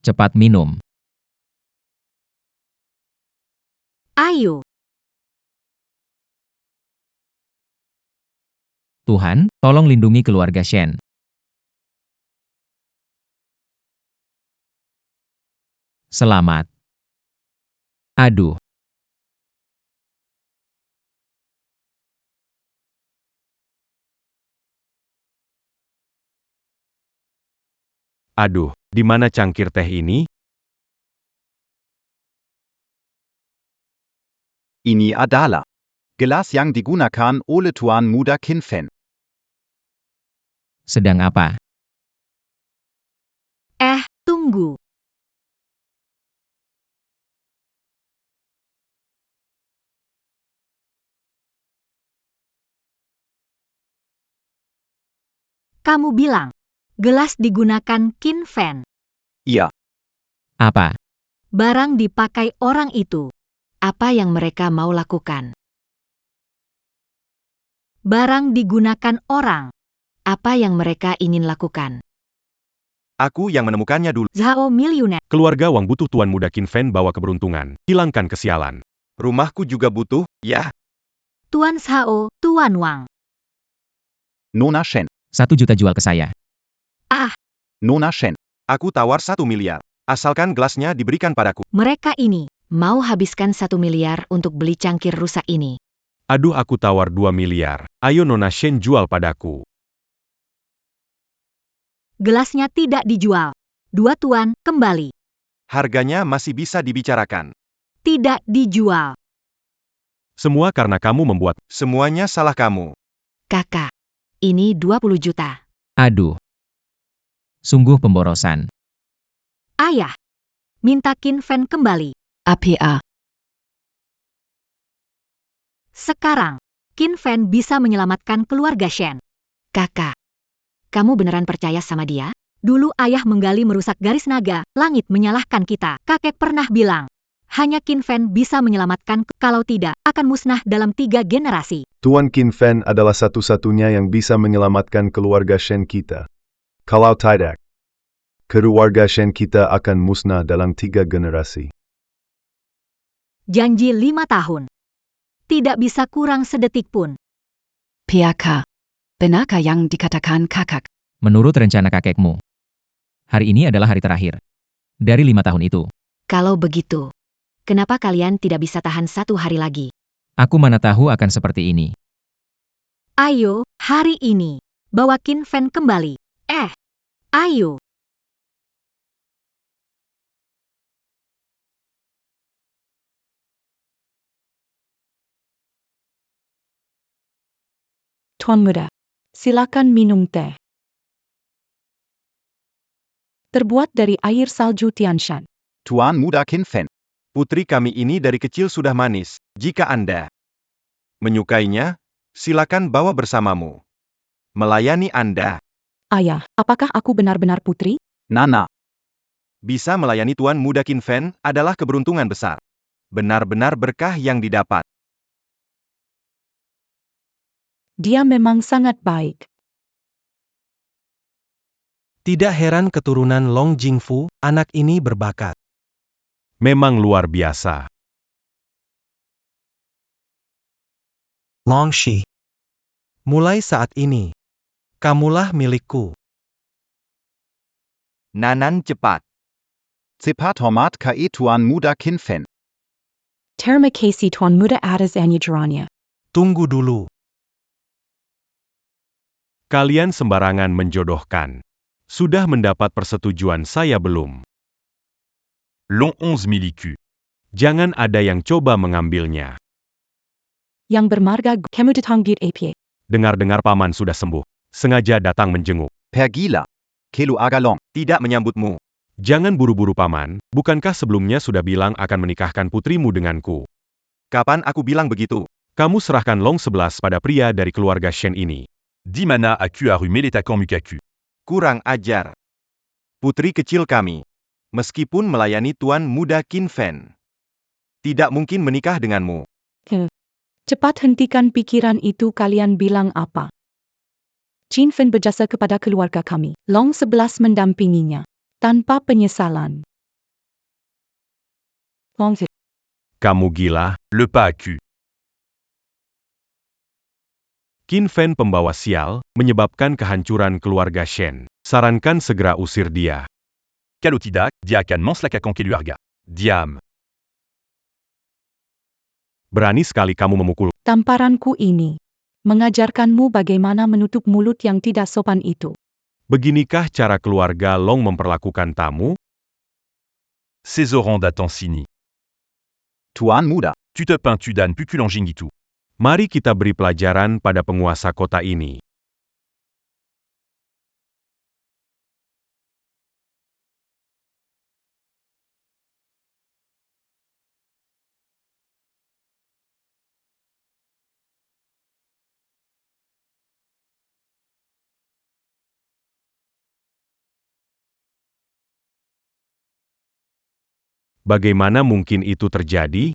Cepat minum. Ayo. Tuhan, tolong lindungi keluarga Shen. Selamat. Aduh. Aduh, di mana cangkir teh ini? Ini adalah gelas yang digunakan oleh Tuan Muda Qin Fen. Sedang apa? Tunggu. Kamu bilang, gelas digunakan Qin Fen. Iya, Apa? Barang dipakai orang itu. Apa yang mereka mau lakukan? Barang digunakan orang. Apa yang mereka ingin lakukan? Aku yang menemukannya dulu. Zhao miliuner. Keluarga Wang butuh Tuan Muda Qin Fen bawa keberuntungan. Hilangkan kesialan. Rumahku juga butuh, ya. Tuan Zhao, Tuan Wang. Nona Shen. 1 juta jual ke saya. Nona Shen. Aku tawar 1 miliar. Asalkan gelasnya diberikan padaku. Mereka ini. Mau habiskan 1 miliar untuk beli cangkir rusak ini. Aduh, aku tawar 2 miliar. Ayo Nona Shen jual padaku. Gelasnya tidak dijual. 2 tuan, kembali. Harganya masih bisa dibicarakan. Tidak dijual. Semua karena kamu membuat. Semuanya salah kamu. Kakak, ini 20 juta. Aduh. Sungguh pemborosan. Ayah. Minta Qin Fen kembali. APA. Sekarang, Qin Fen bisa menyelamatkan keluarga Shen. Kakak, kamu beneran percaya sama dia? Dulu ayah menggali merusak garis naga, langit menyalahkan kita. Kakek pernah bilang, hanya Qin Fen bisa menyelamatkan, kalau tidak, akan musnah dalam 3 generasi. Tuan Qin Fen adalah satu-satunya yang bisa menyelamatkan keluarga Shen kita. Kalau tidak, keluarga Shen kita akan musnah dalam 3 generasi. Janji 5 tahun. Tidak bisa kurang sedetik pun. PAK. Benarkah yang dikatakan kakak? Menurut rencana kakekmu, hari ini adalah hari terakhir. Dari 5 tahun itu. Kalau begitu, kenapa kalian tidak bisa tahan 1 hari lagi? Aku mana tahu akan seperti ini. Ayo, hari ini. Bawa Qin Fen kembali. Ayo. Tuan Muda, silakan minum teh. Terbuat dari air salju Tianshan. Tuan Muda Qin Fen. Putri kami ini dari kecil sudah manis. Jika Anda menyukainya, silakan bawa bersamamu. Melayani Anda. Ayah, apakah aku benar-benar putri? Nana. Bisa melayani Tuan Muda Qin Fen adalah keberuntungan besar. Benar-benar berkah yang didapat. Dia memang sangat baik. Tidak heran keturunan Long Jingfu, anak ini berbakat. Memang luar biasa. Long Shi. Mulai saat ini, kamulah milikku. Nanan cepat. Cepat hormat ke Tuan Muda Qin Fen. Terima kasih Tuan Muda atas anjurannya. Tunggu dulu. Kalian sembarangan menjodohkan. Sudah mendapat persetujuan saya belum? Long 11 miliku. Jangan ada yang coba mengambilnya. Yang bermarga kamu datang git apie. Dengar-dengar paman sudah sembuh. Sengaja datang menjenguk. Pergilah. Kelu agalong. Tidak menyambutmu. Jangan buru-buru paman, bukankah sebelumnya sudah bilang akan menikahkan putrimu denganku? Kapan aku bilang begitu? Kamu serahkan Long 11 pada pria dari keluarga Shen ini. 10 mana aku aru meletakan mukaku. Kurang ajar. Putri kecil kami. Meskipun melayani Tuan Muda Qin Fen. Tidak mungkin menikah denganmu. Cepat hentikan pikiran itu, kalian bilang apa? Qin Fen berjasa kepada keluarga kami. Long 11 mendampinginya. Tanpa penyesalan. Long Kamu gila? Le pas aku. Qin Fen pembawa sial, menyebabkan kehancuran keluarga Shen. Sarankan segera usir dia. Kalau tidak, dia akan menslakakan keluarga. Diam. Berani sekali kamu memukul. Tamparanku ini mengajarkanmu bagaimana menutup mulut yang tidak sopan itu. Beginikah cara keluarga Long memperlakukan tamu? Ces orang d'Atansini. Tuan Muda. Tu te peins tu dan pukulanjingitu. Mari kita beri pelajaran pada penguasa kota ini. Bagaimana mungkin itu terjadi?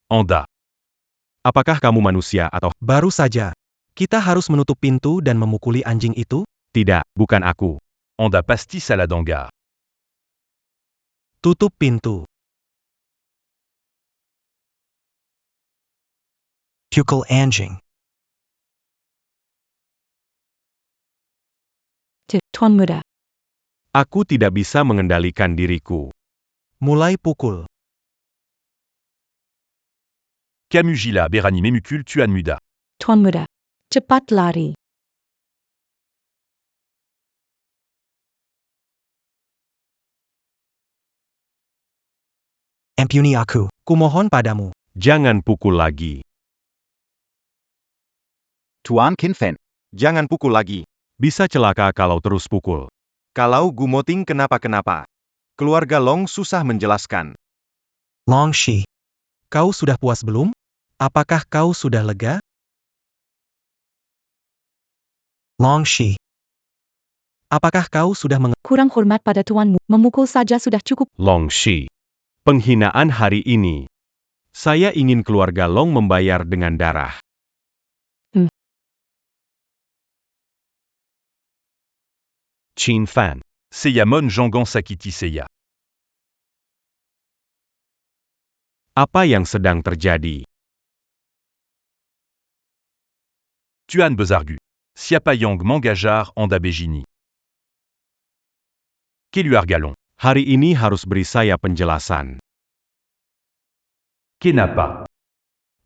Anda. Apakah kamu manusia atau... Baru saja. Kita harus menutup pintu dan memukuli anjing itu? Tidak, bukan aku. Anda pasti salah dengar. Tutup pintu. Pukul anjing. Tuan Muda. Aku tidak bisa mengendalikan diriku. Mulai pukul. Kamujila berani memukul Tuan Muda. Tuan Muda. Cepat lari. Ampuni aku. Kumohon padamu. Jangan pukul lagi. Tuan Qin Fen. Jangan pukul lagi. Bisa celaka kalau terus pukul. Kalau Gumoting kenapa-kenapa. Keluarga Long susah menjelaskan. Long Shi. Kau sudah puas belum? Apakah kau sudah lega? Long Shi. Apakah kau sudah Kurang hormat pada tuanmu, memukul saja sudah cukup. Long Shi. Penghinaan hari ini. Saya ingin keluarga Long membayar dengan darah. Qin Fan. Seyamon Jangan Sakiti Seya. Apa yang sedang terjadi? Tuan Bezargu. Siapa yang mengajar Anda begini? Keluarga Long. Hari ini harus beri saya penjelasan. Kenapa?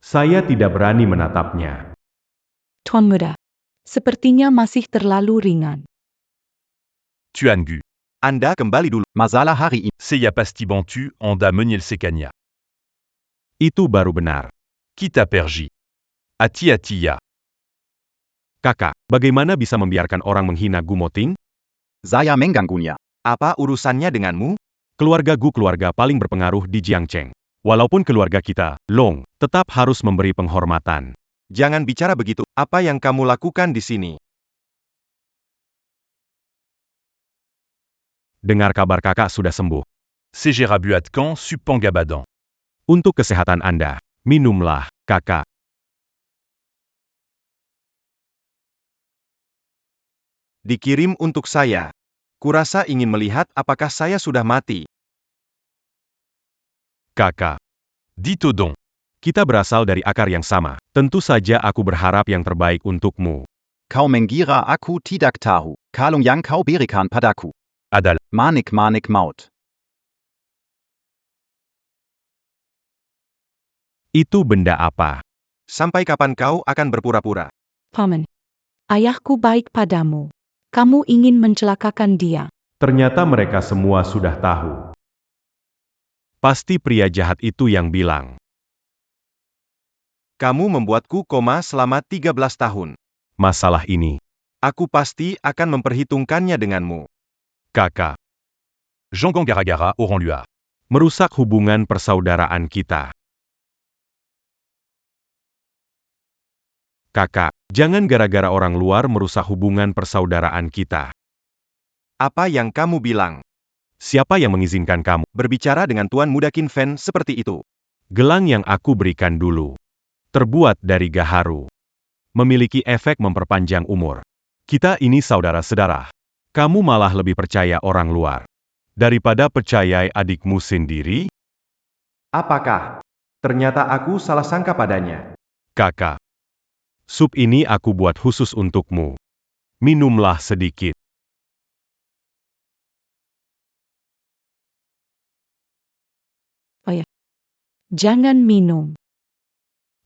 Saya tidak berani menatapnya. Tuan Muda. Sepertinya masih terlalu ringan. Tuan Gu. Anda kembali dulu. Masalah hari ini. Seya pasti bantu Anda menyel sekanya. Itu baru benar. Kita pergi. Hati-hati ya. Kakak, bagaimana bisa membiarkan orang menghina Gumoting? Saya mengganggunya. Apa urusannya denganmu? Keluarga Gu keluarga paling berpengaruh di Jiangcheng. Walaupun keluarga kita, Long, tetap harus memberi penghormatan. Jangan bicara begitu. Apa yang kamu lakukan di sini? Dengar kabar kakak sudah sembuh. Segera buatkan Supangabadan. Untuk kesehatan Anda, minumlah, kakak. Dikirim untuk saya. Kurasa ingin melihat apakah saya sudah mati. Kakak, Ditodong. kita berasal dari akar yang sama. Tentu saja aku berharap yang terbaik untukmu. Kau mengira aku tidak tahu. Kalung yang kau berikan padaku. Adalah. Manik maut. Itu benda apa? Sampai kapan kau akan berpura-pura? Paman, ayahku baik padamu. Kamu ingin mencelakakan dia. Ternyata mereka semua sudah tahu. Pasti pria jahat itu yang bilang. Kamu membuatku koma selama 13 tahun. Masalah ini, Aku pasti akan memperhitungkannya denganmu. kakak, Jean Gangara Oran-Lua. merusak hubungan persaudaraan kita. Kakak, jangan gara-gara orang luar merusak hubungan persaudaraan kita. Apa yang kamu bilang? Siapa yang mengizinkan kamu Berbicara dengan Tuan Muda Qin Fen seperti itu. gelang yang aku berikan dulu? Terbuat dari gaharu. Memiliki efek memperpanjang umur. Kita ini saudara-saudara. Kamu malah lebih percaya orang luar daripada percaya adikmu sendiri? Apakah? Ternyata aku salah sangka padanya. Kakak, sup ini aku buat khusus untukmu. Minumlah sedikit. Jangan minum.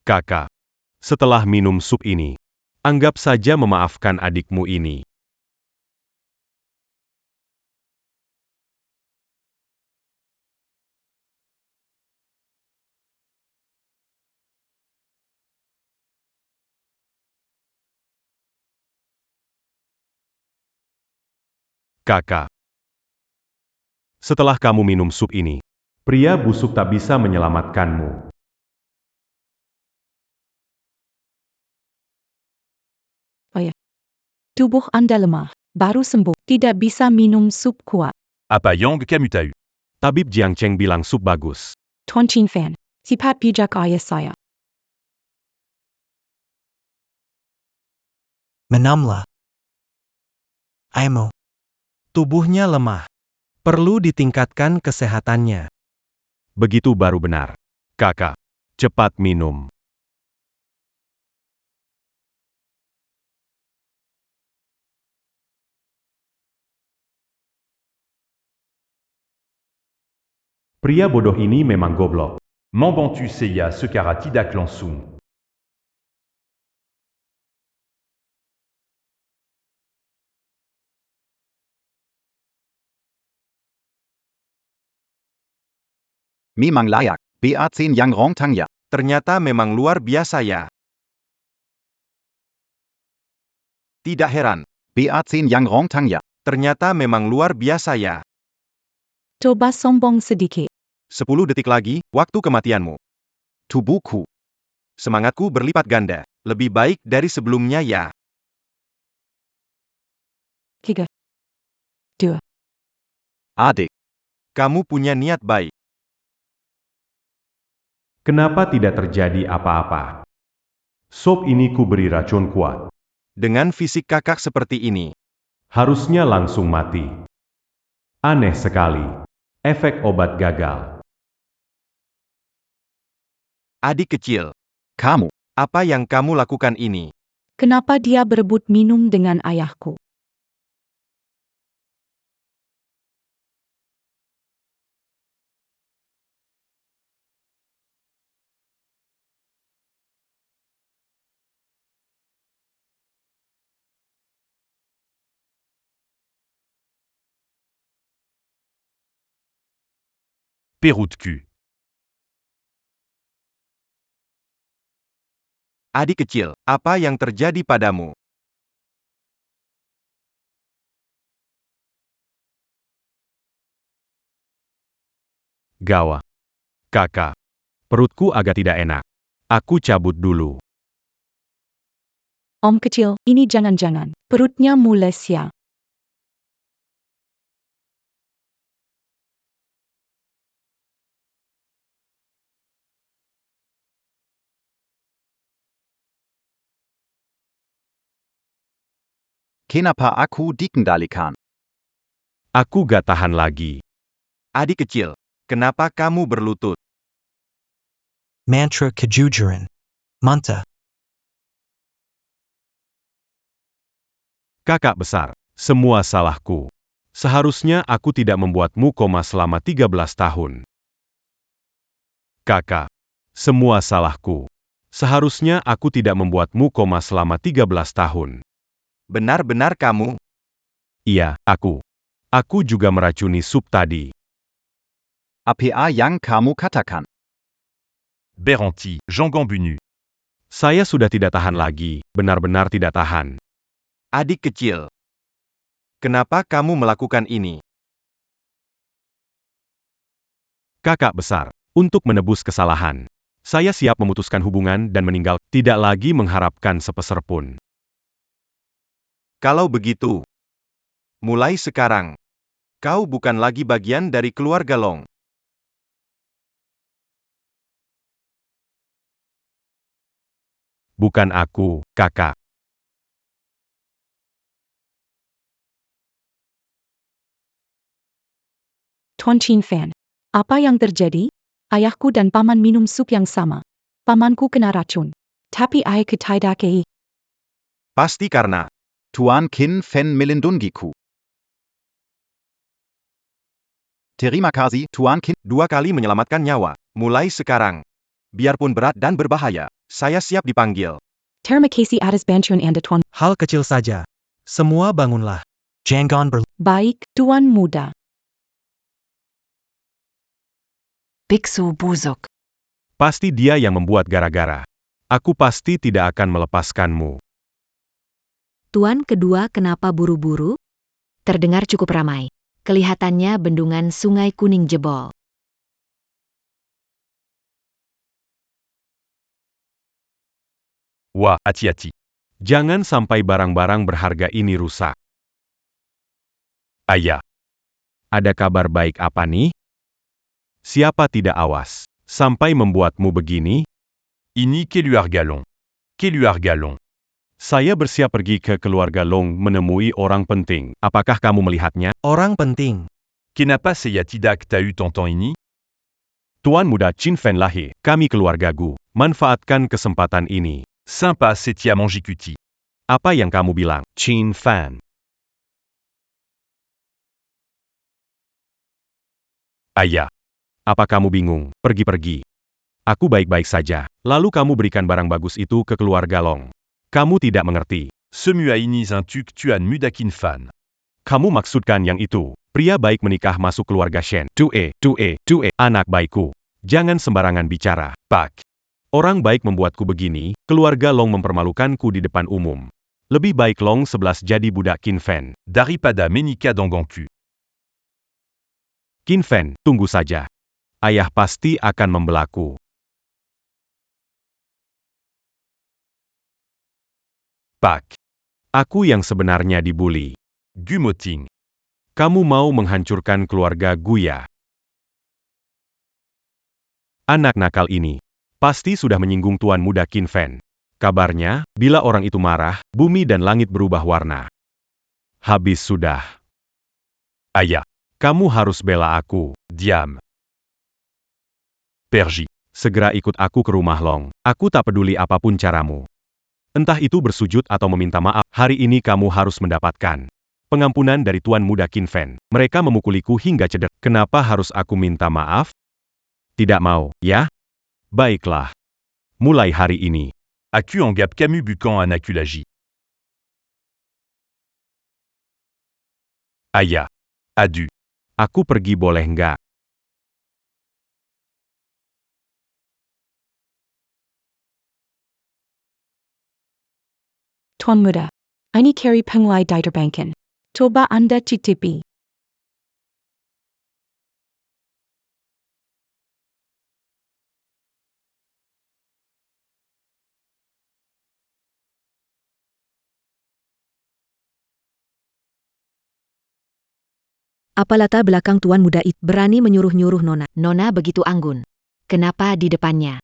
Kakak, setelah minum sup ini, anggap saja memaafkan adikmu ini. Kakak, setelah kamu minum sup ini, pria busuk tak bisa menyelamatkanmu. Tubuh Anda lemah, baru sembuh, tidak bisa minum sup kuat. Apa Yang Kamutau. Tabib Jiang Cheng bilang sup bagus. Tuan Qin Fen, sifat bijak ayah saya. Menamlah. Ayahmu. Tubuhnya lemah. Perlu ditingkatkan kesehatannya. Begitu baru benar. Kakak, cepat minum. Pria bodoh ini memang goblok. Mambantu Seiya Sekara Tidak Langsung. Memang layak. BA10 Yang Rong Tangya. Ternyata memang luar biasa ya. Tidak heran. BA10 Yang Rong Tangya. Ternyata memang luar biasa ya. Coba sombong sedikit. 10 detik lagi, waktu kematianmu. Tubuhku. Semangatku berlipat ganda. Lebih baik dari sebelumnya ya. 3, 2, Adik. Kamu punya niat baik. Kenapa tidak terjadi apa-apa? Sup ini ku beri racun kuat. Dengan fisik kakak seperti ini. Harusnya langsung mati. Aneh sekali. Efek obat gagal. Adik kecil. Kamu. Apa yang kamu lakukan ini? Kenapa dia berebut minum dengan ayahku? Perut de cul. Adik kecil, apa yang terjadi padamu? Gawa. Kakak. Perutku agak tidak enak. Aku cabut dulu. Om kecil, ini jangan-jangan. Perutnya mules ya. Kenapa aku dikendalikan? Aku gak tahan lagi. Adik kecil, kenapa kamu berlutut? Mantra kejujuran. Manta. Kakak besar, semua salahku. Seharusnya aku tidak membuatmu koma selama 13 tahun. Kakak, semua salahku. Seharusnya aku tidak membuatmu koma selama 13 tahun. Benar-benar kamu? Iya, aku. Aku juga meracuni sup tadi. Apa yang kamu katakan? Beranti, Jean Gambunu. Saya sudah tidak tahan lagi, benar-benar tidak tahan. Adik kecil. Kenapa kamu melakukan ini? Kakak besar, untuk menebus kesalahan. Saya siap memutuskan hubungan dan meninggal, tidak lagi mengharapkan sepeser pun. Kalau begitu, mulai sekarang, kau bukan lagi bagian dari keluarga Long. Bukan aku, kakak. Tuan Chin Fan. Apa yang terjadi? Ayahku dan paman minum sup yang sama. Pamanku kena racun. Tapi ayahku tidak. Pasti karena Tuan Qin Fan melindungiku. Terima kasih, Tuan Qin. 2 kali menyelamatkan nyawa. Mulai sekarang, biarpun berat dan berbahaya, saya siap dipanggil. Terima kasih atas bantuan Anda Tuan. Hal kecil saja. Semua bangunlah. Jangan Baik, Tuan Muda. Biksu busuk. Pasti dia yang membuat gara-gara. Aku pasti tidak akan melepaskanmu. Tuan kedua kenapa buru-buru? Terdengar cukup ramai. Kelihatannya bendungan Sungai Kuning jebol. Wah, hati-hati. Jangan sampai barang-barang berharga ini rusak. Ayah. Ada kabar baik apa nih? Siapa tidak awas, sampai membuatmu begini? Ini keluarga Long. Keluarga Long. Saya bersiap pergi ke keluarga Long menemui orang penting. Apakah kamu melihatnya? Orang penting. Kenapa saya tidak tahu tonton ini? Tuan Muda Chin Fan lahir. Kami keluargaku. Manfaatkan kesempatan ini. Sympa Setia Manjikuti. Apa yang kamu bilang, Chin Fan? Ayah. Apa kamu bingung? Pergi-pergi. Aku baik-baik saja. Lalu kamu berikan barang bagus itu ke keluarga Long. Kamu tidak mengerti. Semua ini zintuk Tuan Muda Qin Fan. Kamu maksudkan yang itu. Pria baik menikah masuk keluarga Shen. Tue, anak baikku. Jangan sembarangan bicara, Pak. Orang baik membuatku begini, keluarga Long mempermalukanku di depan umum. Lebih baik Long 11 jadi budak Qin Fan. Daripada menikah dongongku. Qin Fan, tunggu saja. Ayah pasti akan membelaku. Pak. Aku yang sebenarnya dibuli. Gumoting. Kamu mau menghancurkan keluarga Guya. Anak nakal ini pasti sudah menyinggung Tuan Muda Qin Fan. Kabarnya, bila orang itu marah, bumi dan langit berubah warna. Habis sudah. Ayah. Kamu harus bela aku. Diam. Pergi. Segera ikut aku ke rumah Long. Aku tak peduli apapun caramu. Entah itu bersujud atau meminta maaf, hari ini kamu harus mendapatkan pengampunan dari Tuan Muda Qin Fan. Mereka memukuliku hingga cedera. Kenapa harus aku minta maaf? Tidak mau, ya? Baiklah. Mulai hari ini. Aku anggap kamu bukan anak lagi. Ayah. Adu. Aku pergi boleh enggak? Tuan Muda. Ini kari penglai diterbankan. Coba Anda cicipi. Apa latar belakang Tuan Muda itu berani menyuruh-nyuruh Nona? Nona begitu anggun. Kenapa di depannya?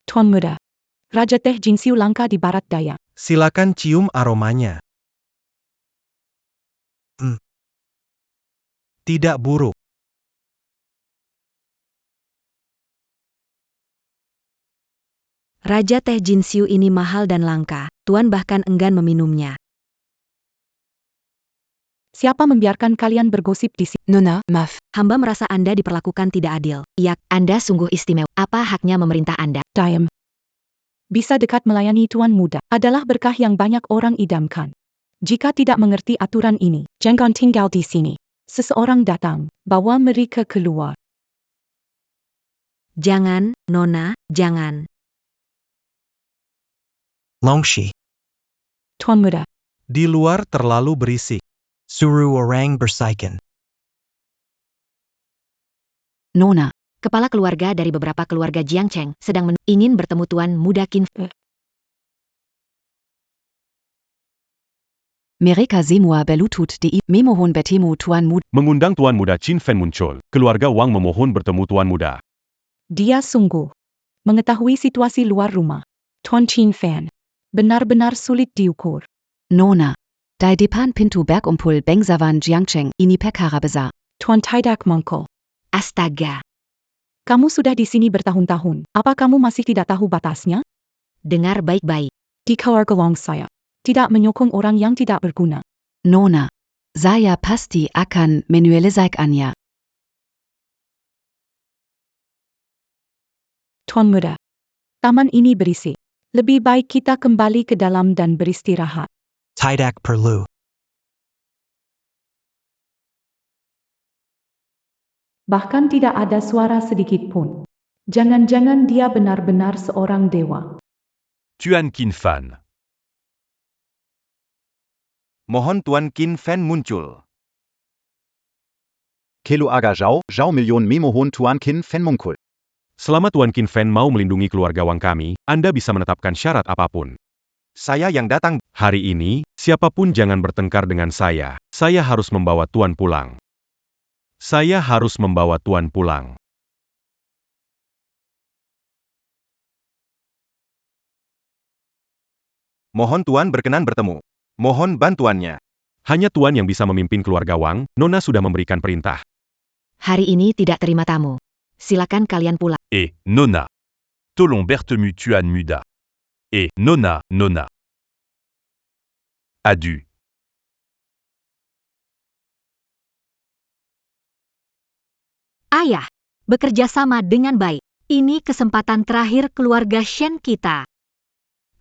Tuan Muda. Raja Teh Jinsiu langka di barat daya. Silakan cium aromanya. Tidak buruk. Raja Teh Jinsiu ini mahal dan langka. Tuan bahkan enggan meminumnya. Siapa membiarkan kalian bergosip di sini? Nona, maaf. Hamba merasa Anda diperlakukan tidak adil. Ya, Anda sungguh istimewa. Apa haknya memerintah Anda? Diam. Bisa dekat melayani tuan muda adalah berkah yang banyak orang idamkan. Jika tidak mengerti aturan ini, jangan tinggal di sini. Seseorang datang, bawa mereka keluar. Jangan, Nona, jangan. Longshi. Tuan muda, Di luar terlalu berisik. Suruh orang bersaikan. Nona, Kepala keluarga dari beberapa keluarga Jiang Cheng sedang ingin bertemu Tuan Muda Qin. mereka semua belutut di memohon bertemu tuan muda. Mengundang Tuan Muda Qin Fen muncul. Keluarga Wang memohon bertemu Tuan Muda. dia sungguh mengetahui situasi luar rumah. Tuan Qin Fan benar-benar sulit diukur. Nona, di depan pintu berkumpul bangsawan Jiangcheng ini perkara besar. Tuan Tidak mongko. Astaga, Kamu sudah di sini bertahun-tahun. Apa kamu masih tidak tahu batasnya? dengar baik-baik. Di keluarga Wang saya tidak menyokong orang yang tidak berguna. Nona, saya pasti akan menyelesaikannya. Tuan muda, taman ini berisik. Lebih baik kita kembali ke dalam dan beristirahat. Tidak perlu. Bahkan tidak ada suara sedikit pun. Jangan-jangan dia benar-benar seorang dewa. Tuan Qin Fan. Mohon Tuan Qin Fan muncul. Kelo Aga Zhao, Zhao Million memohon Tuan Qin Fan muncul. Selama Tuan Qin Fan mau melindungi keluarga Wang kami, Anda bisa menetapkan syarat apapun. Saya yang datang. Hari ini, siapapun jangan bertengkar dengan saya. Saya harus membawa Tuan pulang. Saya harus membawa Tuan pulang. Mohon Tuan berkenan bertemu. Mohon bantuannya. Hanya Tuan yang bisa memimpin keluarga Wang, Nona sudah memberikan perintah. Hari ini tidak terima tamu. Silakan kalian pulang. Nona. Tolong bertemu Tuan Muda. Nona. Adieu. Ayah, bekerja sama dengan baik. Ini kesempatan terakhir keluarga Shen kita.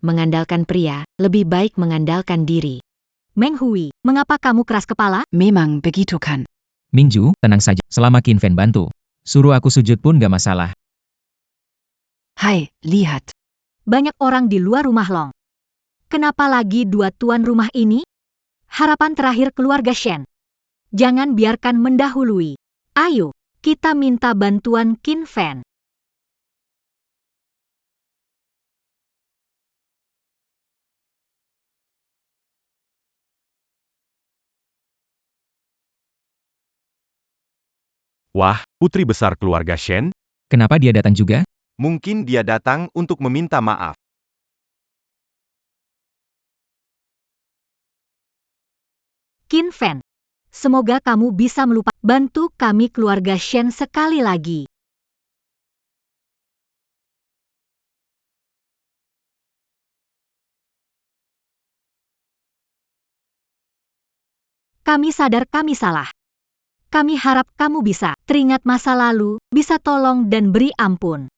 Mengandalkan pria, lebih baik mengandalkan diri. Meng Hui, mengapa kamu keras kepala? Memang begitu kan? Mingju, tenang saja. Selama Qin Fan bantu. Suruh aku sujud pun gak masalah. Hai, lihat. Banyak orang di luar rumah Long. Kenapa lagi dua tuan rumah ini? Harapan terakhir keluarga Shen. Jangan biarkan mendahului. Ayo, kita minta bantuan Qin Fan. Wah, putri besar keluarga Shen? Kenapa dia datang juga? Mungkin dia datang untuk meminta maaf. Qin Fan, semoga kamu bisa melupakan. Bantu kami keluarga Shen sekali lagi. Kami sadar kami salah. Kami harap kamu bisa teringat masa lalu, bisa tolong dan beri ampun.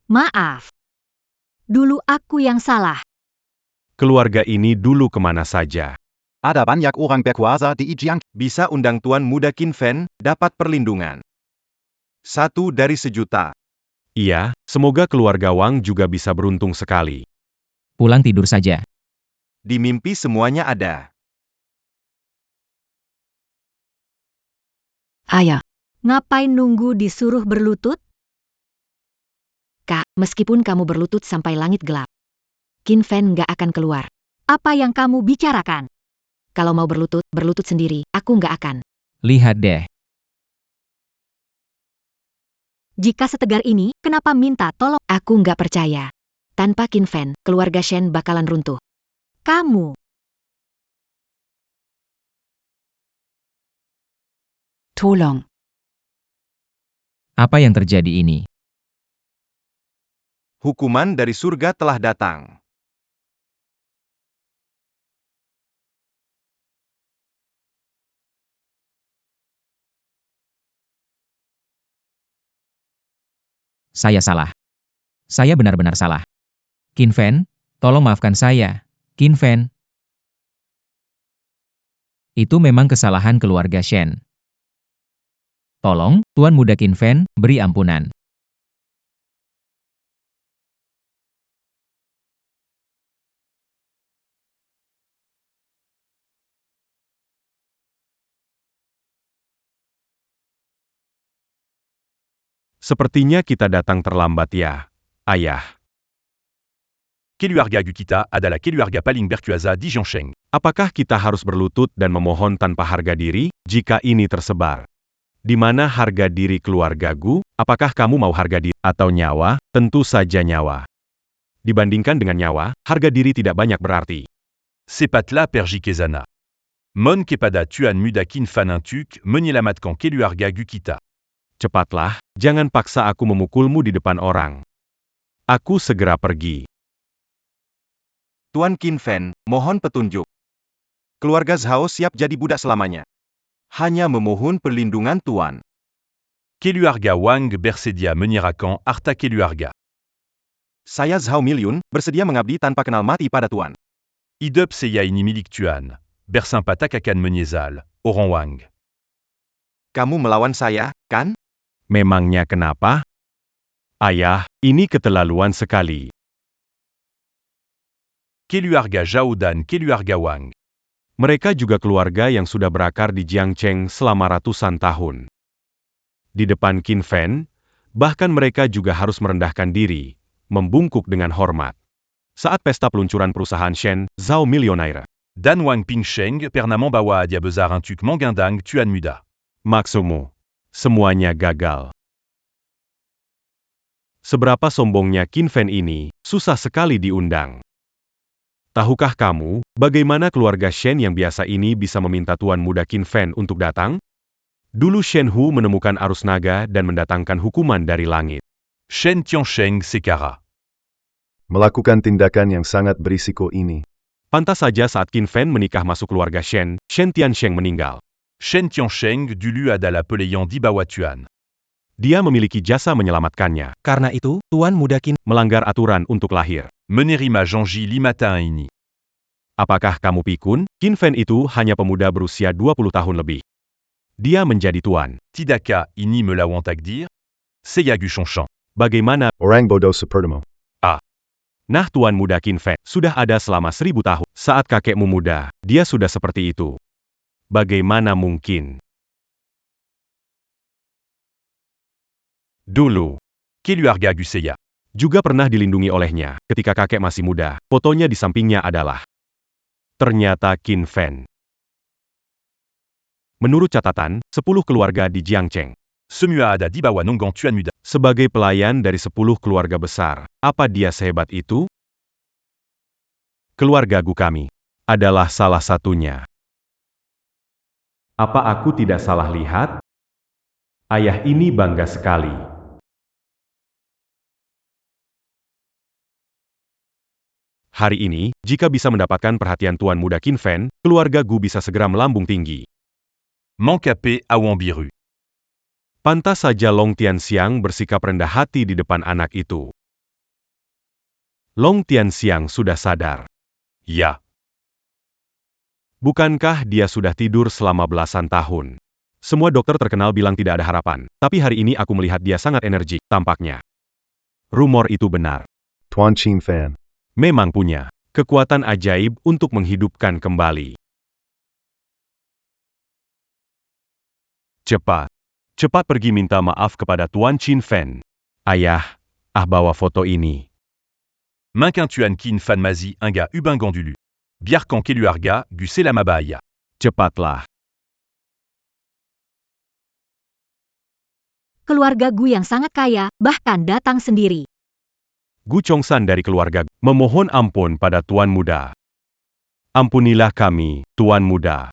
Maaf. Dulu aku yang salah. Keluarga ini dulu kemana saja? Ada banyak orang berkuasa di Jiang. Bisa undang Tuan Muda Qin Fan, dapat perlindungan. 1 dari sejuta. Iya, semoga keluarga Wang juga bisa beruntung sekali. Pulang tidur saja. Di mimpi semuanya ada. Ayah, Ngapain nunggu disuruh berlutut? Kak, meskipun kamu berlutut sampai langit gelap, Qin Fan nggak akan keluar. Apa yang kamu bicarakan? Kalau mau berlutut, berlutut sendiri, aku nggak akan. Lihat deh. Jika setegar ini, kenapa minta tolong? Aku nggak percaya. Tanpa Qin Fan, keluarga Shen bakalan runtuh. Kamu Tolong. Apa yang terjadi ini? Hukuman dari surga telah datang. Saya salah. Saya benar-benar salah. Qin Fen, tolong maafkan saya. Qin Fen. Itu memang kesalahan keluarga Shen. Tolong, Tuan Muda Qin Fen, beri ampunan. Sepertinya kita datang terlambat ya, Ayah. Keluarga Gukita adalah keluarga paling berkuasa di Jiangsheng. Apakah kita harus berlutut dan memohon tanpa harga diri, jika ini tersebar? Di mana harga diri keluarga Gu? Apakah kamu mau harga diri atau nyawa? Tentu saja nyawa. Dibandingkan dengan nyawa, harga diri tidak banyak berarti. Sepatla perji kezana. Mon kepada Tuan Muda Qin Fan Intuk menyelamatkan keluarga Gukita. Cepatlah, jangan paksa aku memukulmu di depan orang. Aku segera pergi. Tuan Qin Fen, mohon petunjuk. Keluarga Zhao siap jadi budak selamanya. Hanya memohon perlindungan Tuan. Keluarga Wang bersedia menyerahkan harta keluarga. Saya Zhao Milyun, bersedia mengabdi tanpa kenal mati pada Tuan. Hidup saya ini milik Tuan. Bersampat akan menyesal, orang Wang. Kamu melawan saya, kan? Memangnya kenapa? Ayah, ini keterlaluan sekali. Keluarga Zhao dan keluarga Wang. Mereka juga keluarga yang sudah berakar di Jiangcheng selama ratusan tahun. Di depan Qin Fen, bahkan mereka juga harus merendahkan diri, membungkuk dengan hormat. Saat pesta peluncuran perusahaan Shen, Zhao Millionaire. Dan Wang Pingsheng pernah membawa hadiah besar untuk menggandang Tuan Muda. Maksudmu, semuanya gagal. Seberapa sombongnya Qin Fen ini, susah sekali diundang. Tahukah kamu, bagaimana keluarga Shen yang biasa ini bisa meminta Tuan Muda Qin Fen untuk datang? Dulu Shen Hu menemukan arus naga dan mendatangkan hukuman dari langit. Shen Tiansheng Sekara. Melakukan tindakan yang sangat berisiko ini. Pantas saja saat Qin Fen menikah masuk keluarga Shen, Shen Tiansheng meninggal. Shen Tiansheng dulu adalah pelayan di bawah Tuan. Dia memiliki jasa menyelamatkannya. Karena itu, Tuan Muda Qin melanggar aturan untuk lahir. Menerima janji 5 tahun ini. Apakah kamu pikun? Qin Fen itu hanya pemuda berusia 20 tahun lebih. Dia menjadi tuan. Tidakkah ini melawan takdir? Saya Gu Shongshang. Bagaimana? Orang bodoh sepertimu. Nah, Tuan Muda Qin Fen sudah ada selama 1000 tahun. Saat kakekmu muda, dia sudah seperti itu. Bagaimana mungkin? Dulu, Keluarga Gu Seya. juga pernah dilindungi olehnya, ketika kakek masih muda. Fotonya di sampingnya adalah ternyata Qin Fen. Menurut catatan, 10 keluarga di Jiangcheng. Semua ada di bawah nonggang Tuan Muda. Sebagai pelayan dari 10 keluarga besar, apa dia sehebat itu? Keluarga Gu kami adalah salah satunya. Apa aku tidak salah lihat? Ayah ini bangga sekali. Hari ini, jika bisa mendapatkan perhatian Tuan Muda Qin Fen, keluarga Gu bisa segera melambung tinggi. Mankapé à Wambiru. Pantas saja Long Tianxiang bersikap rendah hati di depan anak itu. Long Tianxiang sudah sadar. Ya. Bukankah dia sudah tidur selama belasan tahun? Semua dokter terkenal bilang tidak ada harapan, tapi hari ini aku melihat dia sangat energik, tampaknya. Rumor itu benar. Tuan Qin Fen. Memang punya kekuatan ajaib untuk menghidupkan kembali. Cepat pergi minta maaf kepada Tuan Qin Fen. Ayah, bawa foto ini. Mankin Tuan Qin Fan Mazi Inga Ubangan dulu. Biarkan keluarga Gu Selamabaya. Cepatlah. Keluarga Gu yang sangat kaya, bahkan datang sendiri. Gu Chongsan dari keluarga memohon ampun pada Tuan Muda. Ampunilah kami, Tuan Muda.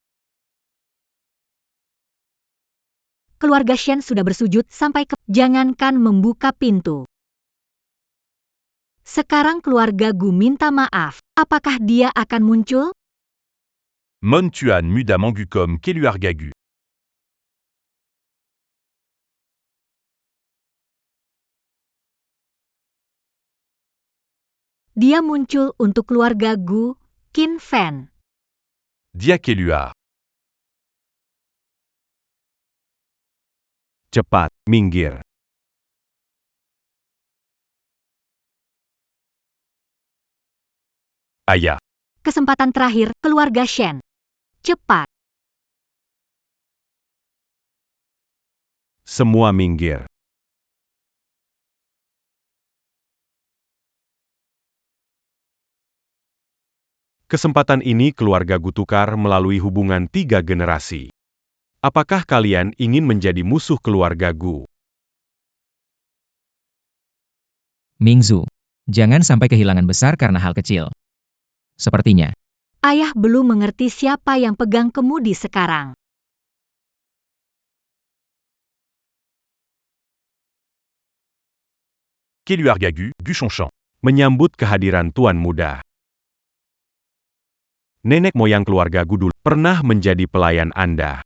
keluarga Shen sudah bersujud sampai ke... Jangankan membuka pintu. Sekarang keluarga Gu minta maaf. Apakah dia akan muncul? Mon Tuan Muda Mangucom Keluargagu. Dia muncul untuk keluarga Gu, Qin Fan. Dia Keluar. Cepat, minggir. Ayah. Kesempatan terakhir, keluarga Shen. Cepat. Semua minggir. Kesempatan ini keluarga Gu tukar melalui hubungan 3 generasi. Apakah kalian ingin menjadi musuh keluarga Gu? Mingzu, jangan sampai kehilangan besar karena hal kecil. Sepertinya, Ayah belum mengerti siapa yang pegang kemudi sekarang. Keluargagu, Guchonchon. Menyambut kehadiran Tuan Muda. Nenek moyang keluarga Gu dulu pernah menjadi pelayan Anda.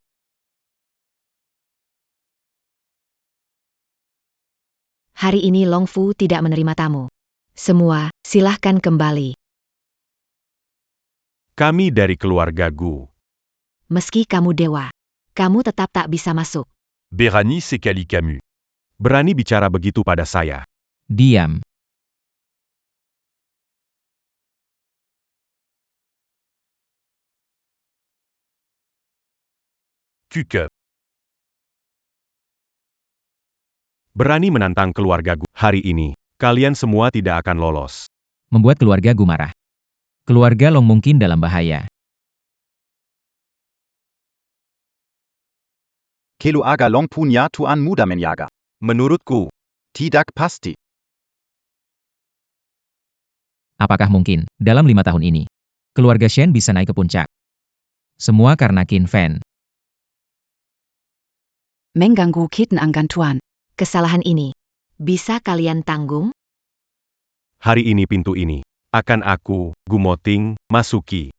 Hari ini Long Fu tidak menerima tamu. Semua, silahkan kembali. Kami dari keluarga Gu. Meski kamu dewa, kamu tetap tak bisa masuk. Berani Sekali Camus. Berani bicara begitu pada saya. diam. Kuke. Berani menantang keluarga Gu. Hari ini, kalian semua tidak akan lolos. Membuat keluarga Gu marah. Keluarga Long mungkin dalam bahaya. Keluarga Long punya Tuan Muda menjaga. Menurutku, Tidak pasti. Apakah mungkin, dalam 5 tahun ini, keluarga Shen bisa naik ke puncak? Semua karena Qin Fan. Mengganggu Ketenangan Tuan. Kesalahan ini, bisa kalian tanggung? Hari ini pintu ini akan aku, Gumoting, masuki.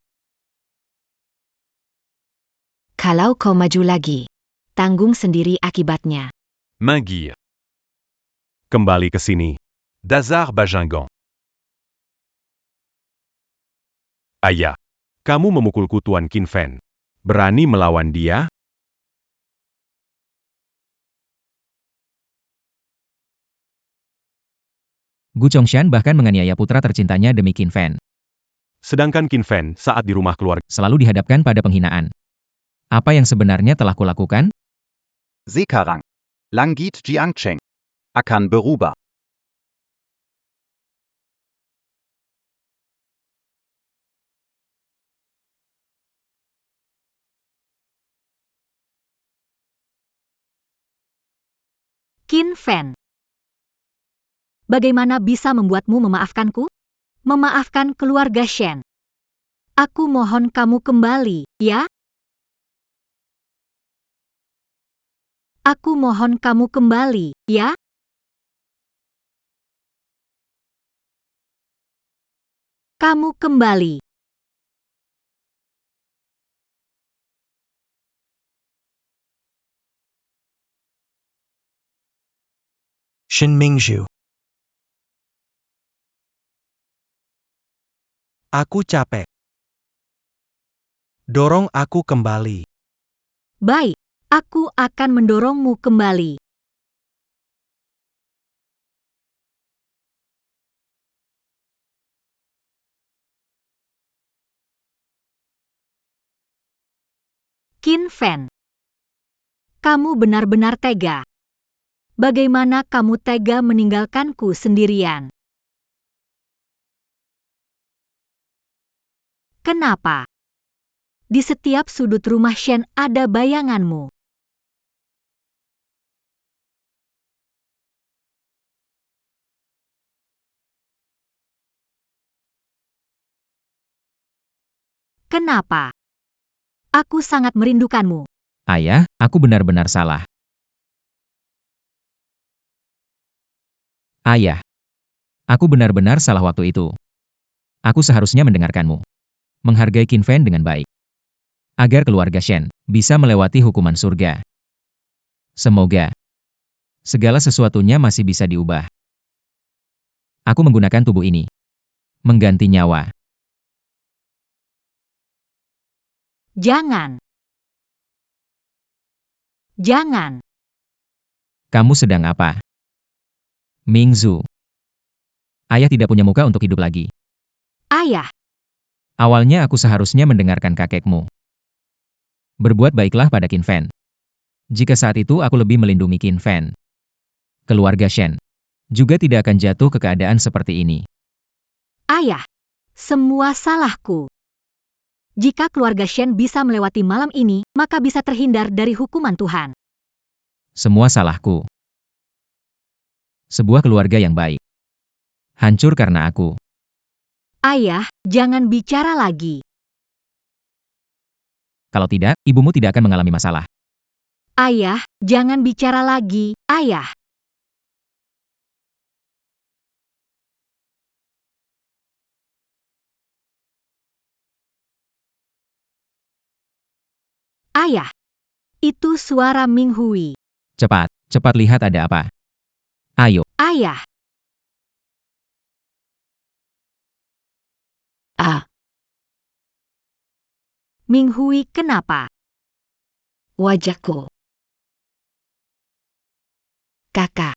Kalau kau maju lagi, tanggung sendiri akibatnya. Mingir. Kembali ke sini. Dazar Bajingan. Ayah, kamu memukulku Tuan Qin Fan. Berani melawan dia? Gu Chongshan bahkan menganiaya putra tercintanya demi Qin Fan. Sedangkan Qin Fan saat di rumah keluarga Selalu dihadapkan pada penghinaan. Apa yang sebenarnya telah kulakukan? Sekarang. Langgit Jiangcheng. Akan berubah. Qin Fan. Bagaimana bisa membuatmu memaafkanku? Memaafkan keluarga Shen. Aku mohon kamu kembali, ya? Aku mohon kamu kembali, ya? Kamu kembali. Shin Mingzhu. Aku capek. Dorong aku kembali. Baik, aku akan mendorongmu kembali. Qin Fan. Kamu benar-benar tega. Bagaimana kamu tega meninggalkanku sendirian? Kenapa? Di setiap sudut rumah Shen ada bayanganmu. Kenapa? Aku sangat merindukanmu. Ayah, aku benar-benar salah. Ayah, aku benar-benar salah waktu itu. Aku seharusnya mendengarkanmu. Menghargai Qin Fan dengan baik. Agar keluarga Shen bisa melewati hukuman surga. Semoga segala sesuatunya masih bisa diubah. Aku menggunakan tubuh ini. Mengganti nyawa. Jangan. Jangan. Kamu sedang apa? Mingzu. Ayah tidak punya muka untuk hidup lagi. Ayah, Awalnya aku seharusnya mendengarkan kakekmu. Berbuat baiklah pada Qin Fan. Jika saat itu aku lebih melindungi Qin Fan, keluarga Shen juga tidak akan jatuh ke keadaan seperti ini. ayah. Semua salahku. Jika keluarga Shen bisa melewati malam ini, maka bisa terhindar dari hukuman Tuhan. Semua salahku. Sebuah keluarga yang baik hancur karena aku. Ayah, jangan bicara lagi. Kalau tidak, ibumu tidak akan mengalami masalah. Ayah, jangan bicara lagi. Ayah. Ayah. Itu suara Ming Hui. Cepat, cepat lihat ada apa. Ayo. Ayah. Ah, Ming Hui kenapa? wajahku. Kakak,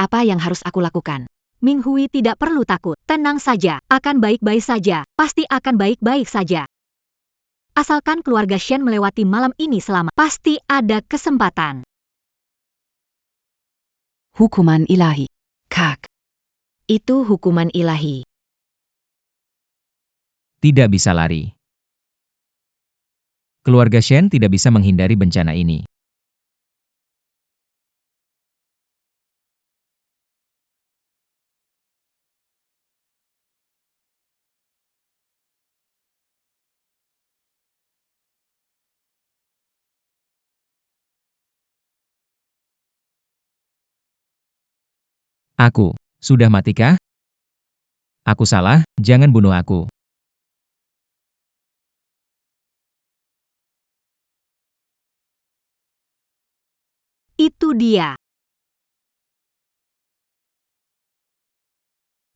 apa yang harus aku lakukan? Ming Hui tidak perlu takut. Tenang saja, akan baik-baik saja. Pasti akan baik-baik saja. Asalkan keluarga Shen melewati malam ini selamat, pasti ada kesempatan. Hukuman ilahi. Kak, itu hukuman ilahi. Tidak bisa lari. Keluarga Shen tidak bisa menghindari bencana ini. Aku, sudah matikah? Aku salah, jangan bunuh aku. Itu dia.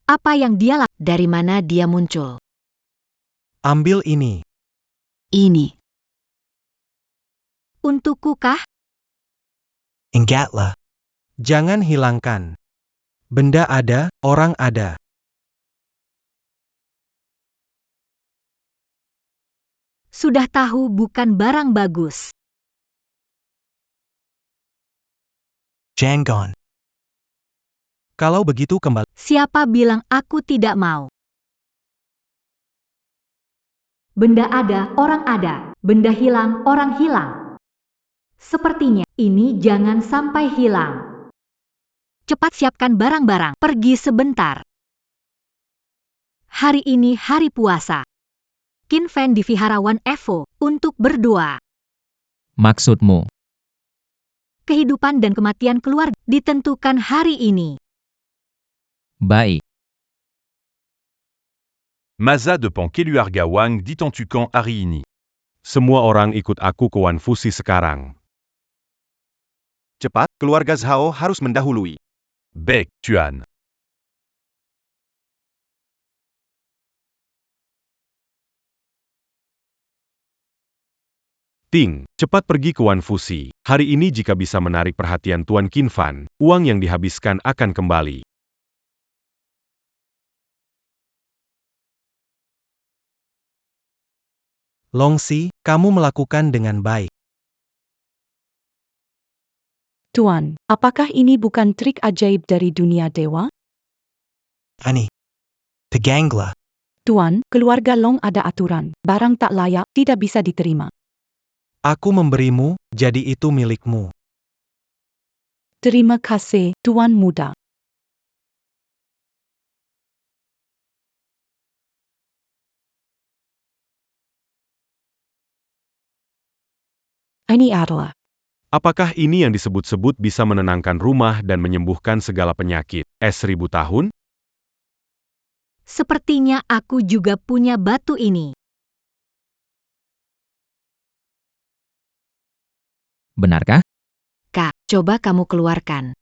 Apa yang dia lakukan? Dari mana dia muncul? Ambil ini. Ini. Untukku kah? Ingatlah. Jangan hilangkan. Benda ada, orang ada. Sudah tahu bukan barang bagus. Jangan. Kalau begitu kembali. Siapa bilang aku tidak mau? Benda ada, orang ada. Benda hilang, orang hilang. Sepertinya, ini jangan sampai hilang. Cepat siapkan barang-barang. Pergi sebentar. Hari ini hari puasa. Qin Fan di Viharawan Evo untuk berdoa. Maksudmu? Kehidupan dan kematian keluarga ditentukan hari ini. Baik. Maza de Pankeluarga Wang dit en tuquant hari ini. Semua orang ikut aku ke Wan Fusi sekarang. Cepat, keluarga Zhao harus mendahului. Baik, Tuan. Ting, cepat pergi ke Wan Fusi. Hari ini jika bisa menarik perhatian Tuan Qin Fan, uang yang dihabiskan akan kembali. Longxi, kamu melakukan dengan baik. Tuan, apakah ini bukan trik ajaib dari dunia dewa? Ani. Pegangla. Tuan, keluarga Long ada aturan. Barang tak layak tidak bisa diterima. Aku memberimu, jadi itu milikmu. Terima kasih, Tuan Muda. Ini adalah. Apakah ini yang disebut-sebut bisa menenangkan rumah dan menyembuhkan segala penyakit? Es 1000 tahun? Sepertinya aku juga punya batu ini. Benarkah? Kak, coba kamu keluarkan.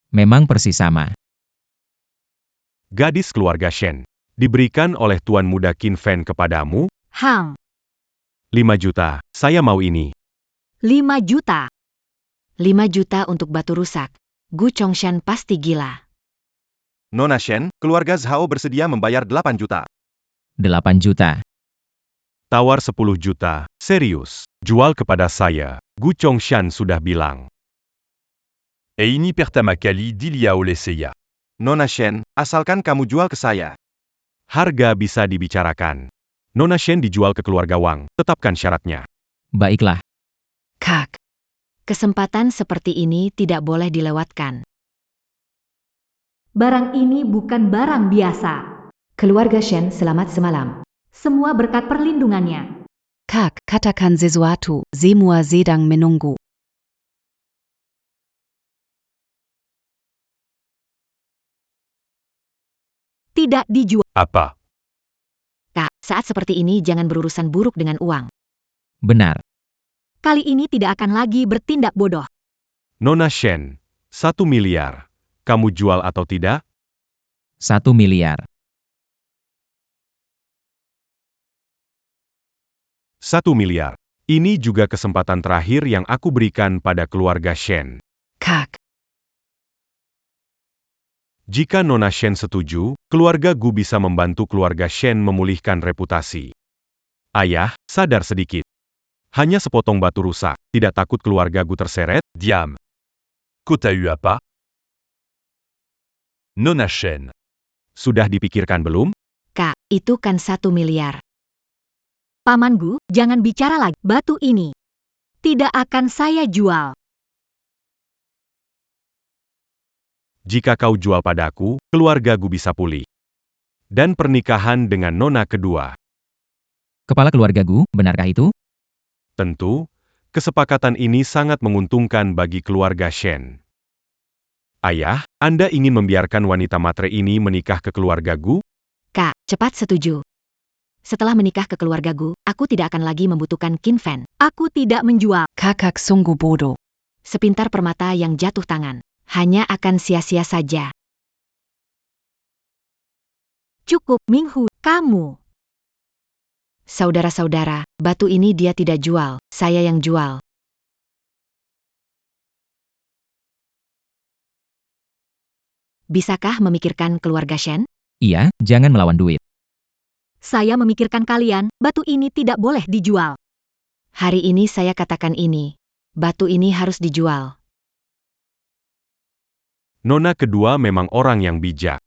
Memang persis sama. Gadis keluarga Shen. Diberikan oleh Tuan Muda Qin Fen kepadamu? Hang, 5 juta, saya mau ini. 5 juta. 5 juta untuk batu rusak. Gu Chongshan pasti gila. Nona Shen, keluarga Zhao bersedia membayar 8 juta. 8 juta. Tawar 10 juta, serius. Jual kepada saya, Gu Chongshan sudah bilang. Et ini pertama kali dilia oleh saya. Nona Shen, asalkan kamu jual ke saya. Harga bisa dibicarakan. Nona Shen dijual ke keluarga Wang, tetapkan syaratnya. Baiklah. Kak, kesempatan seperti ini tidak boleh dilewatkan. Barang ini bukan barang biasa. Keluarga Shen selamat semalam. Semua berkat perlindungannya. Kak, katakan sesuatu, semua sedang menunggu. Tidak dijual. Apa? Kak, saat seperti ini jangan berurusan buruk dengan uang. Benar. Kali ini tidak akan lagi bertindak bodoh. Nona Shen, 1 miliar. Kamu jual atau tidak? 1 miliar. 1 miliar. Ini juga kesempatan terakhir yang aku berikan pada keluarga Shen. Kak, Jika Nona Shen setuju, keluarga Gu bisa membantu keluarga Shen memulihkan reputasi. Ayah, sadar sedikit. Hanya sepotong batu rusak, tidak takut keluarga Gu terseret? Diam. Kota eu apa? Nona Shen. Sudah dipikirkan belum? Kak, itu kan 1 miliar. Paman Gu, jangan bicara lagi. Batu ini tidak akan saya jual. Jika kau jual padaku, keluarga Gu bisa pulih. Dan pernikahan dengan Nona kedua. Kepala keluarga Gu, benarkah itu? Tentu, kesepakatan ini sangat menguntungkan bagi keluarga Shen. Ayah, Anda ingin membiarkan wanita matre ini menikah ke keluarga Gu? Kak, cepat setuju. Setelah menikah ke keluarga Gu, aku tidak akan lagi membutuhkan Qin Fen. Aku tidak menjual. Kakak sungguh bodoh. Sepintar permata yang jatuh tangan. Hanya akan sia-sia saja. Cukup, Minghu, kamu. Saudara-saudara, batu ini dia tidak jual, saya yang jual. Bisakah memikirkan keluarga Shen? Iya, jangan melawan duit. Saya memikirkan kalian, batu ini tidak boleh dijual. Hari ini saya katakan ini. Batu ini harus dijual. Nona kedua memang orang yang bijak.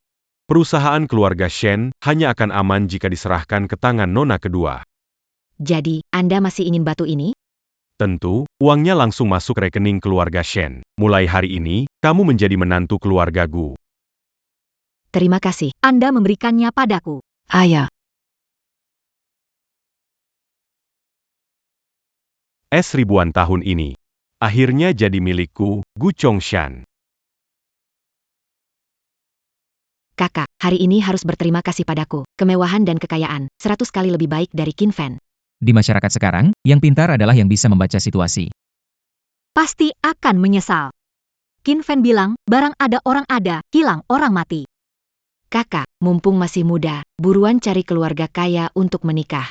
Perusahaan keluarga Shen hanya akan aman jika diserahkan ke tangan Nona kedua. Jadi, Anda masih ingin batu ini? Tentu, uangnya langsung masuk rekening keluarga Shen. Mulai hari ini, kamu menjadi menantu keluarga Gu. Terima kasih. Anda memberikannya padaku. Ayah, Es ribuan tahun ini. Akhirnya jadi milikku, Gu Chongshan. Kakak, hari ini harus berterima kasih padaku. Kemewahan dan kekayaan, 100 kali lebih baik dari Qin Fen. Di masyarakat sekarang, yang pintar adalah yang bisa membaca situasi. Pasti akan menyesal. Qin Fen bilang, barang ada orang ada, hilang orang mati. Kakak, mumpung masih muda, buruan cari keluarga kaya untuk menikah.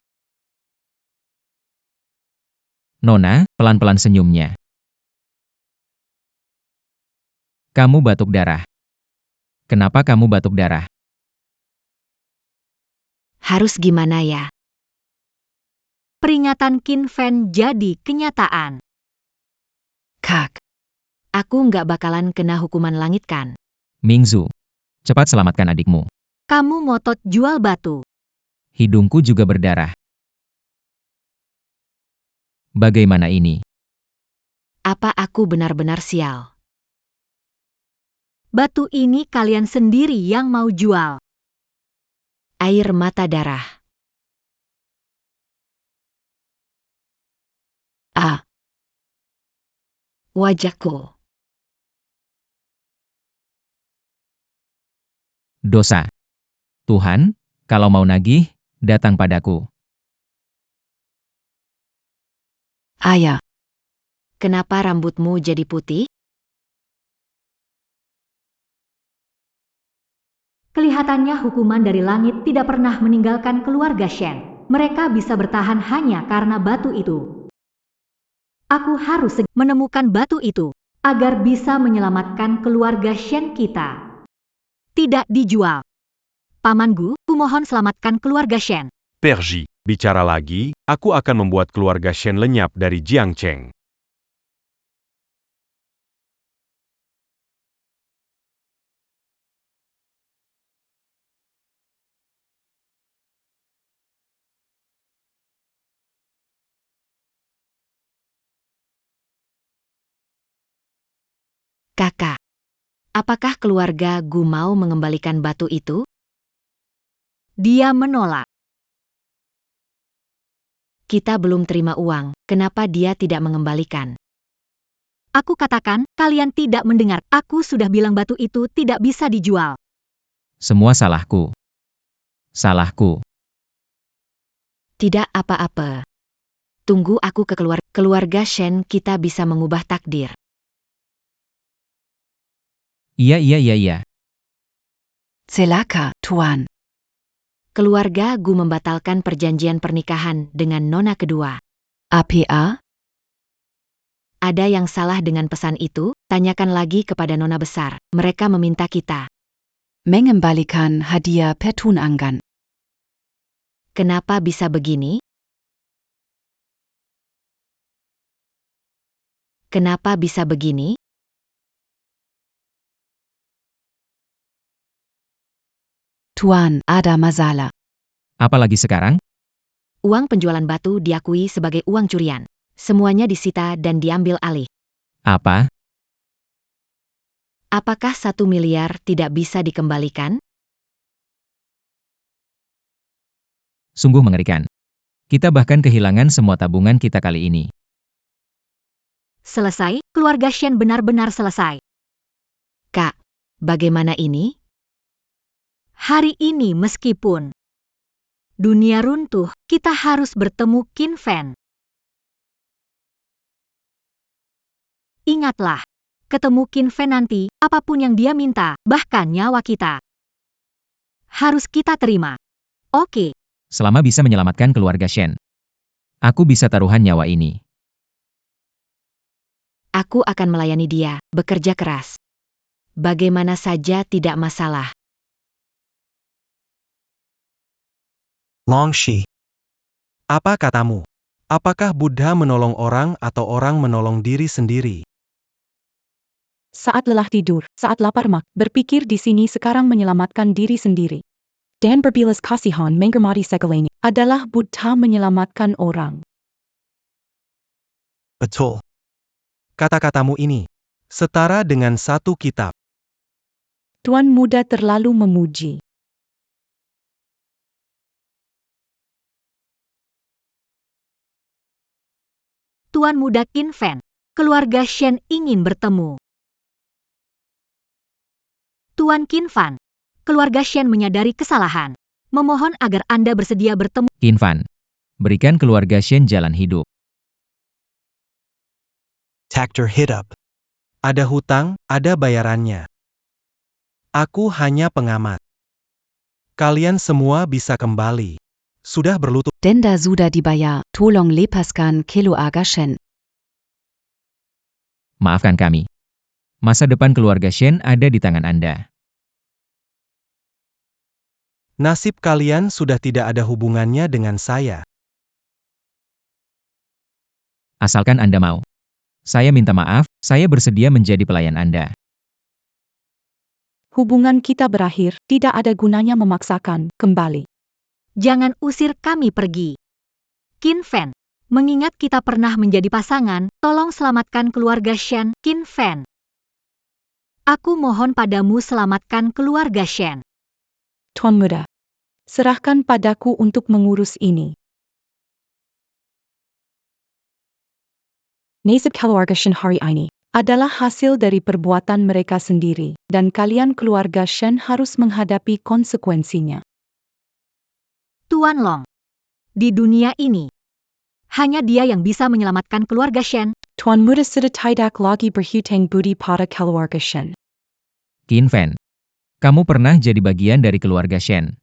Nona, pelan-pelan senyumnya. Kamu batuk darah. Kenapa kamu batuk darah? Harus gimana ya? Peringatan Qin Fen jadi kenyataan. Kak, aku nggak bakalan kena hukuman langit kan? Mingzu, cepat selamatkan adikmu. Kamu ngotot jual batu. Hidungku juga berdarah. Bagaimana ini? Apa aku benar-benar sial? Batu ini kalian sendiri yang mau jual. Air mata darah. Wajahku. Dosa. Tuhan, kalau mau nagih, datang padaku. Ayah. Kenapa rambutmu jadi putih? Kelihatannya hukuman dari langit tidak pernah meninggalkan keluarga Shen. Mereka bisa bertahan hanya karena batu itu. Aku harus menemukan batu itu agar bisa menyelamatkan keluarga Shen kita. Tidak dijual. Paman Gu, kumohon selamatkan keluarga Shen. Perji, bicara lagi, aku akan membuat keluarga Shen lenyap dari Jiangcheng. Kakak. Apakah keluarga Gu mau mengembalikan batu itu? Dia menolak. Kita belum terima uang, kenapa dia tidak mengembalikan? Aku katakan, kalian tidak mendengar. Aku sudah bilang batu itu tidak bisa dijual. Semua salahku. Salahku. Tidak apa-apa. Tunggu aku ke keluarga Shen, kita bisa mengubah takdir. Iya. Celaka, Tuan. Keluarga Gu membatalkan perjanjian pernikahan dengan nona kedua. APA? Ada yang salah dengan pesan itu? Tanyakan lagi kepada nona besar. Mereka meminta kita. Mengembalikan hadiah pertunangan. Kenapa bisa begini? Kenapa bisa begini? Tuan, ada masalah. Apalagi sekarang? Uang penjualan batu diakui sebagai uang curian. Semuanya disita dan diambil alih. Apa? Apakah 1 miliar tidak bisa dikembalikan? Sungguh mengerikan. Kita bahkan kehilangan semua tabungan kita kali ini. Selesai, keluarga Shen benar-benar selesai. Kak, bagaimana ini? Hari ini meskipun dunia runtuh, kita harus bertemu Qin Fan. Ingatlah, ketemu Qin Fan nanti, apapun yang dia minta, bahkan nyawa kita, harus kita terima. Oke. Selama bisa menyelamatkan keluarga Shen, aku bisa taruhan nyawa ini. Aku akan melayani dia, bekerja keras. Bagaimana saja tidak masalah. Long Shi. Apa katamu? Apakah Buddha menolong orang atau orang menolong diri sendiri? Saat lelah tidur, saat lapar berpikir di sini sekarang menyelamatkan diri sendiri. Dan berbilas kasihan menghormati segalanya adalah Buddha menyelamatkan orang. Betul. Kata-katamu ini setara dengan satu kitab. Tuan Muda terlalu memuji. Tuan Muda Qin Fan, keluarga Shen ingin bertemu. Tuan Qin Fan, keluarga Shen menyadari kesalahan. Memohon agar Anda bersedia bertemu. Qin Fan, berikan keluarga Shen jalan hidup. Takdir hidup. Ada hutang, ada bayarannya. Aku hanya pengamat. Kalian semua bisa kembali. Sudah berlutut. Denda sudah dibayar, tolong lepaskan keluarga Shen. Maafkan kami. Masa depan keluarga Shen ada di tangan Anda. Nasib kalian sudah tidak ada hubungannya dengan saya. Asalkan Anda mau. Saya minta maaf, saya bersedia menjadi pelayan Anda. Hubungan kita berakhir, tidak ada gunanya memaksakan kembali. Jangan usir kami pergi. Qin Fan, mengingat kita pernah menjadi pasangan, tolong selamatkan keluarga Shen, Qin Fan. Aku mohon padamu selamatkan keluarga Shen. Tuan Muda, serahkan padaku untuk mengurus ini. Nasib keluarga Shen hari ini adalah hasil dari perbuatan mereka sendiri, dan kalian keluarga Shen harus menghadapi konsekuensinya. Tuan Long, di dunia ini, hanya dia yang bisa menyelamatkan keluarga Shen. Tuan Muda sudah tidak lagi berhutang budi pada keluarga Shen. Qin Fan, kamu pernah jadi bagian dari keluarga Shen.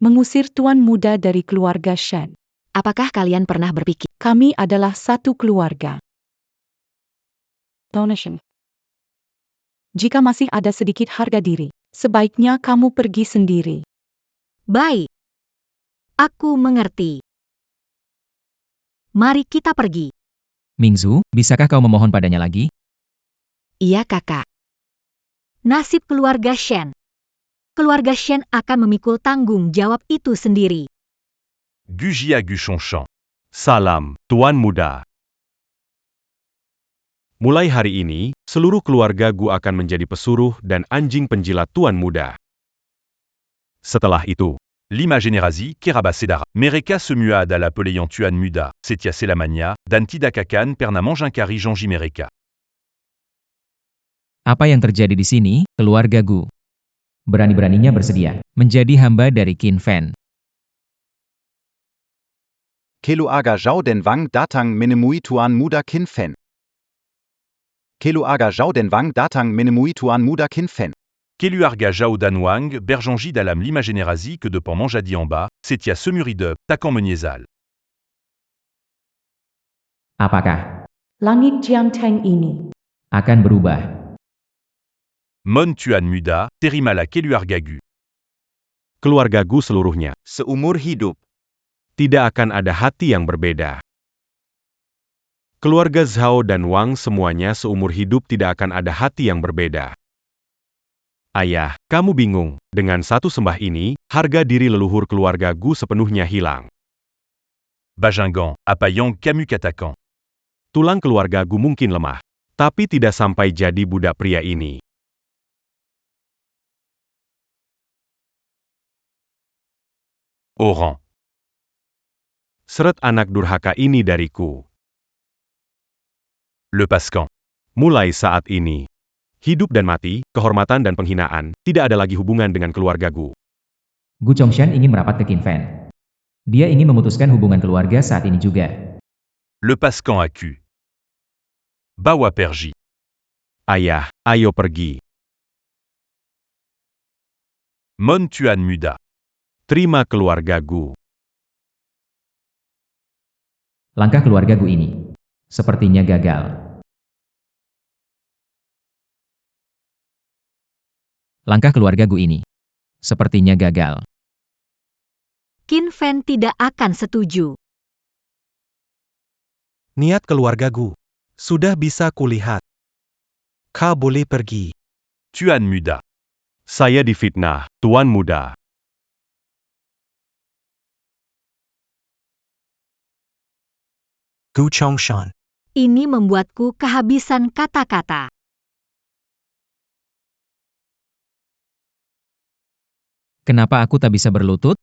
Mengusir Tuan Muda dari keluarga Shen. Apakah kalian pernah berpikir? Kami adalah satu keluarga. Donation. Jika masih ada sedikit harga diri, sebaiknya kamu pergi sendiri. Baik. Aku mengerti. Mari kita pergi. Mingzu, bisakah kau memohon padanya lagi? Iya kakak. Nasib keluarga Shen. Keluarga Shen akan memikul tanggung jawab itu sendiri. Gujia Guchonchan. Salam, Tuan Muda. Mulai hari ini, seluruh keluarga Gu akan menjadi pesuruh dan anjing penjilat Tuan Muda. Setelah itu, Lima Generasi, Keraba Sedara. Mereka semua adalah peleyon Tuan Muda, Setia Selamania, dan Tidak Kakan pernah manginkari Janji mereka. Apa yang terjadi di sini, keluarga Gu? Berani-beraninya bersedia menjadi hamba dari Qin Fan. Keluarga Zhao Den Wang datang menemui Tuan Muda Qin Fan. Keluarga Zhao Den Wang datang menemui Tuan Muda Qin Fan. Keluarga Zhao Dan Wang, Berjanji dalam Lima Generasi que de Manjadi en bas, Setia Semuridep, Takan Menyezal. Apakah Langit Jianteng ini akan berubah? Mon Tuan Muda, Terimala Keluarga Gu. keluarga Gu seluruhnya Seumur hidup. tidak akan ada hati yang berbeda. Keluarga Zhao dan Wang semuanya seumur hidup tidak akan ada hati yang berbeda. Ayah, kamu bingung, dengan satu sembah ini, harga diri leluhur keluarga Gu sepenuhnya hilang. Bajingan, Apayang Kamu Katakan. Tulang keluarga Gu mungkin lemah, tapi tidak sampai jadi budak pria ini. Oran. Seret anak durhaka ini dariku. Le Pascan. Mulai saat ini, hidup dan mati, kehormatan dan penghinaan, tidak ada lagi hubungan dengan keluarga Gu. Gu Chongshan ingin merapat ke Qin Fan. Dia ingin memutuskan hubungan keluarga saat ini juga. Le Pascan Aku. Bawa Perji. Ayah, ayo pergi. Mon Tuan Muda. Terima keluarga Gu. Langkah keluarga Gu ini sepertinya gagal. Langkah keluarga Gu ini sepertinya gagal. Qin Fan tidak akan setuju. Niat keluarga Gu. Sudah bisa kulihat. Kau boleh pergi. Tuan Muda. Saya difitnah, Tuan Muda. Gu Chongshan. Ini membuatku kehabisan kata-kata. Kenapa aku tak bisa berlutut?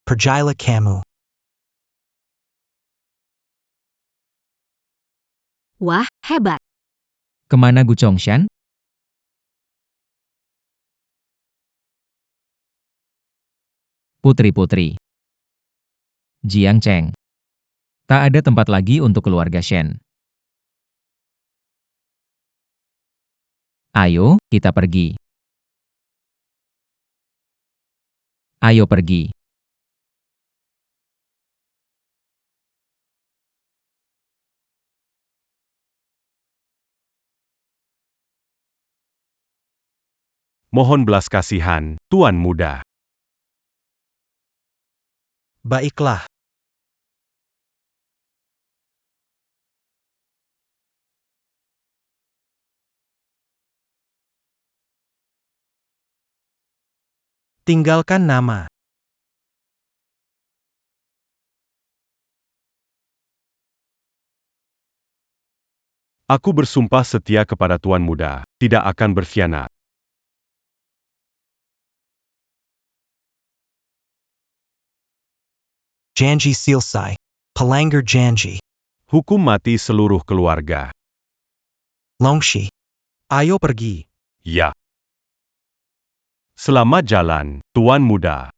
Pergilah kamu. Wah, hebat. Kemana Gu Chongshan? Putri-putri Jiang Cheng. Tak ada tempat lagi untuk keluarga Shen. Ayo, kita pergi. Ayo pergi. Mohon belas kasihan, Tuan Muda. Baiklah. Tinggalkan nama. Aku bersumpah setia kepada Tuan Muda, tidak akan berkhianat. Janji Silsai. Palanggar Janji. Hukum mati seluruh keluarga. Longshi. Ayo pergi. Ya. Selamat jalan, Tuan Muda.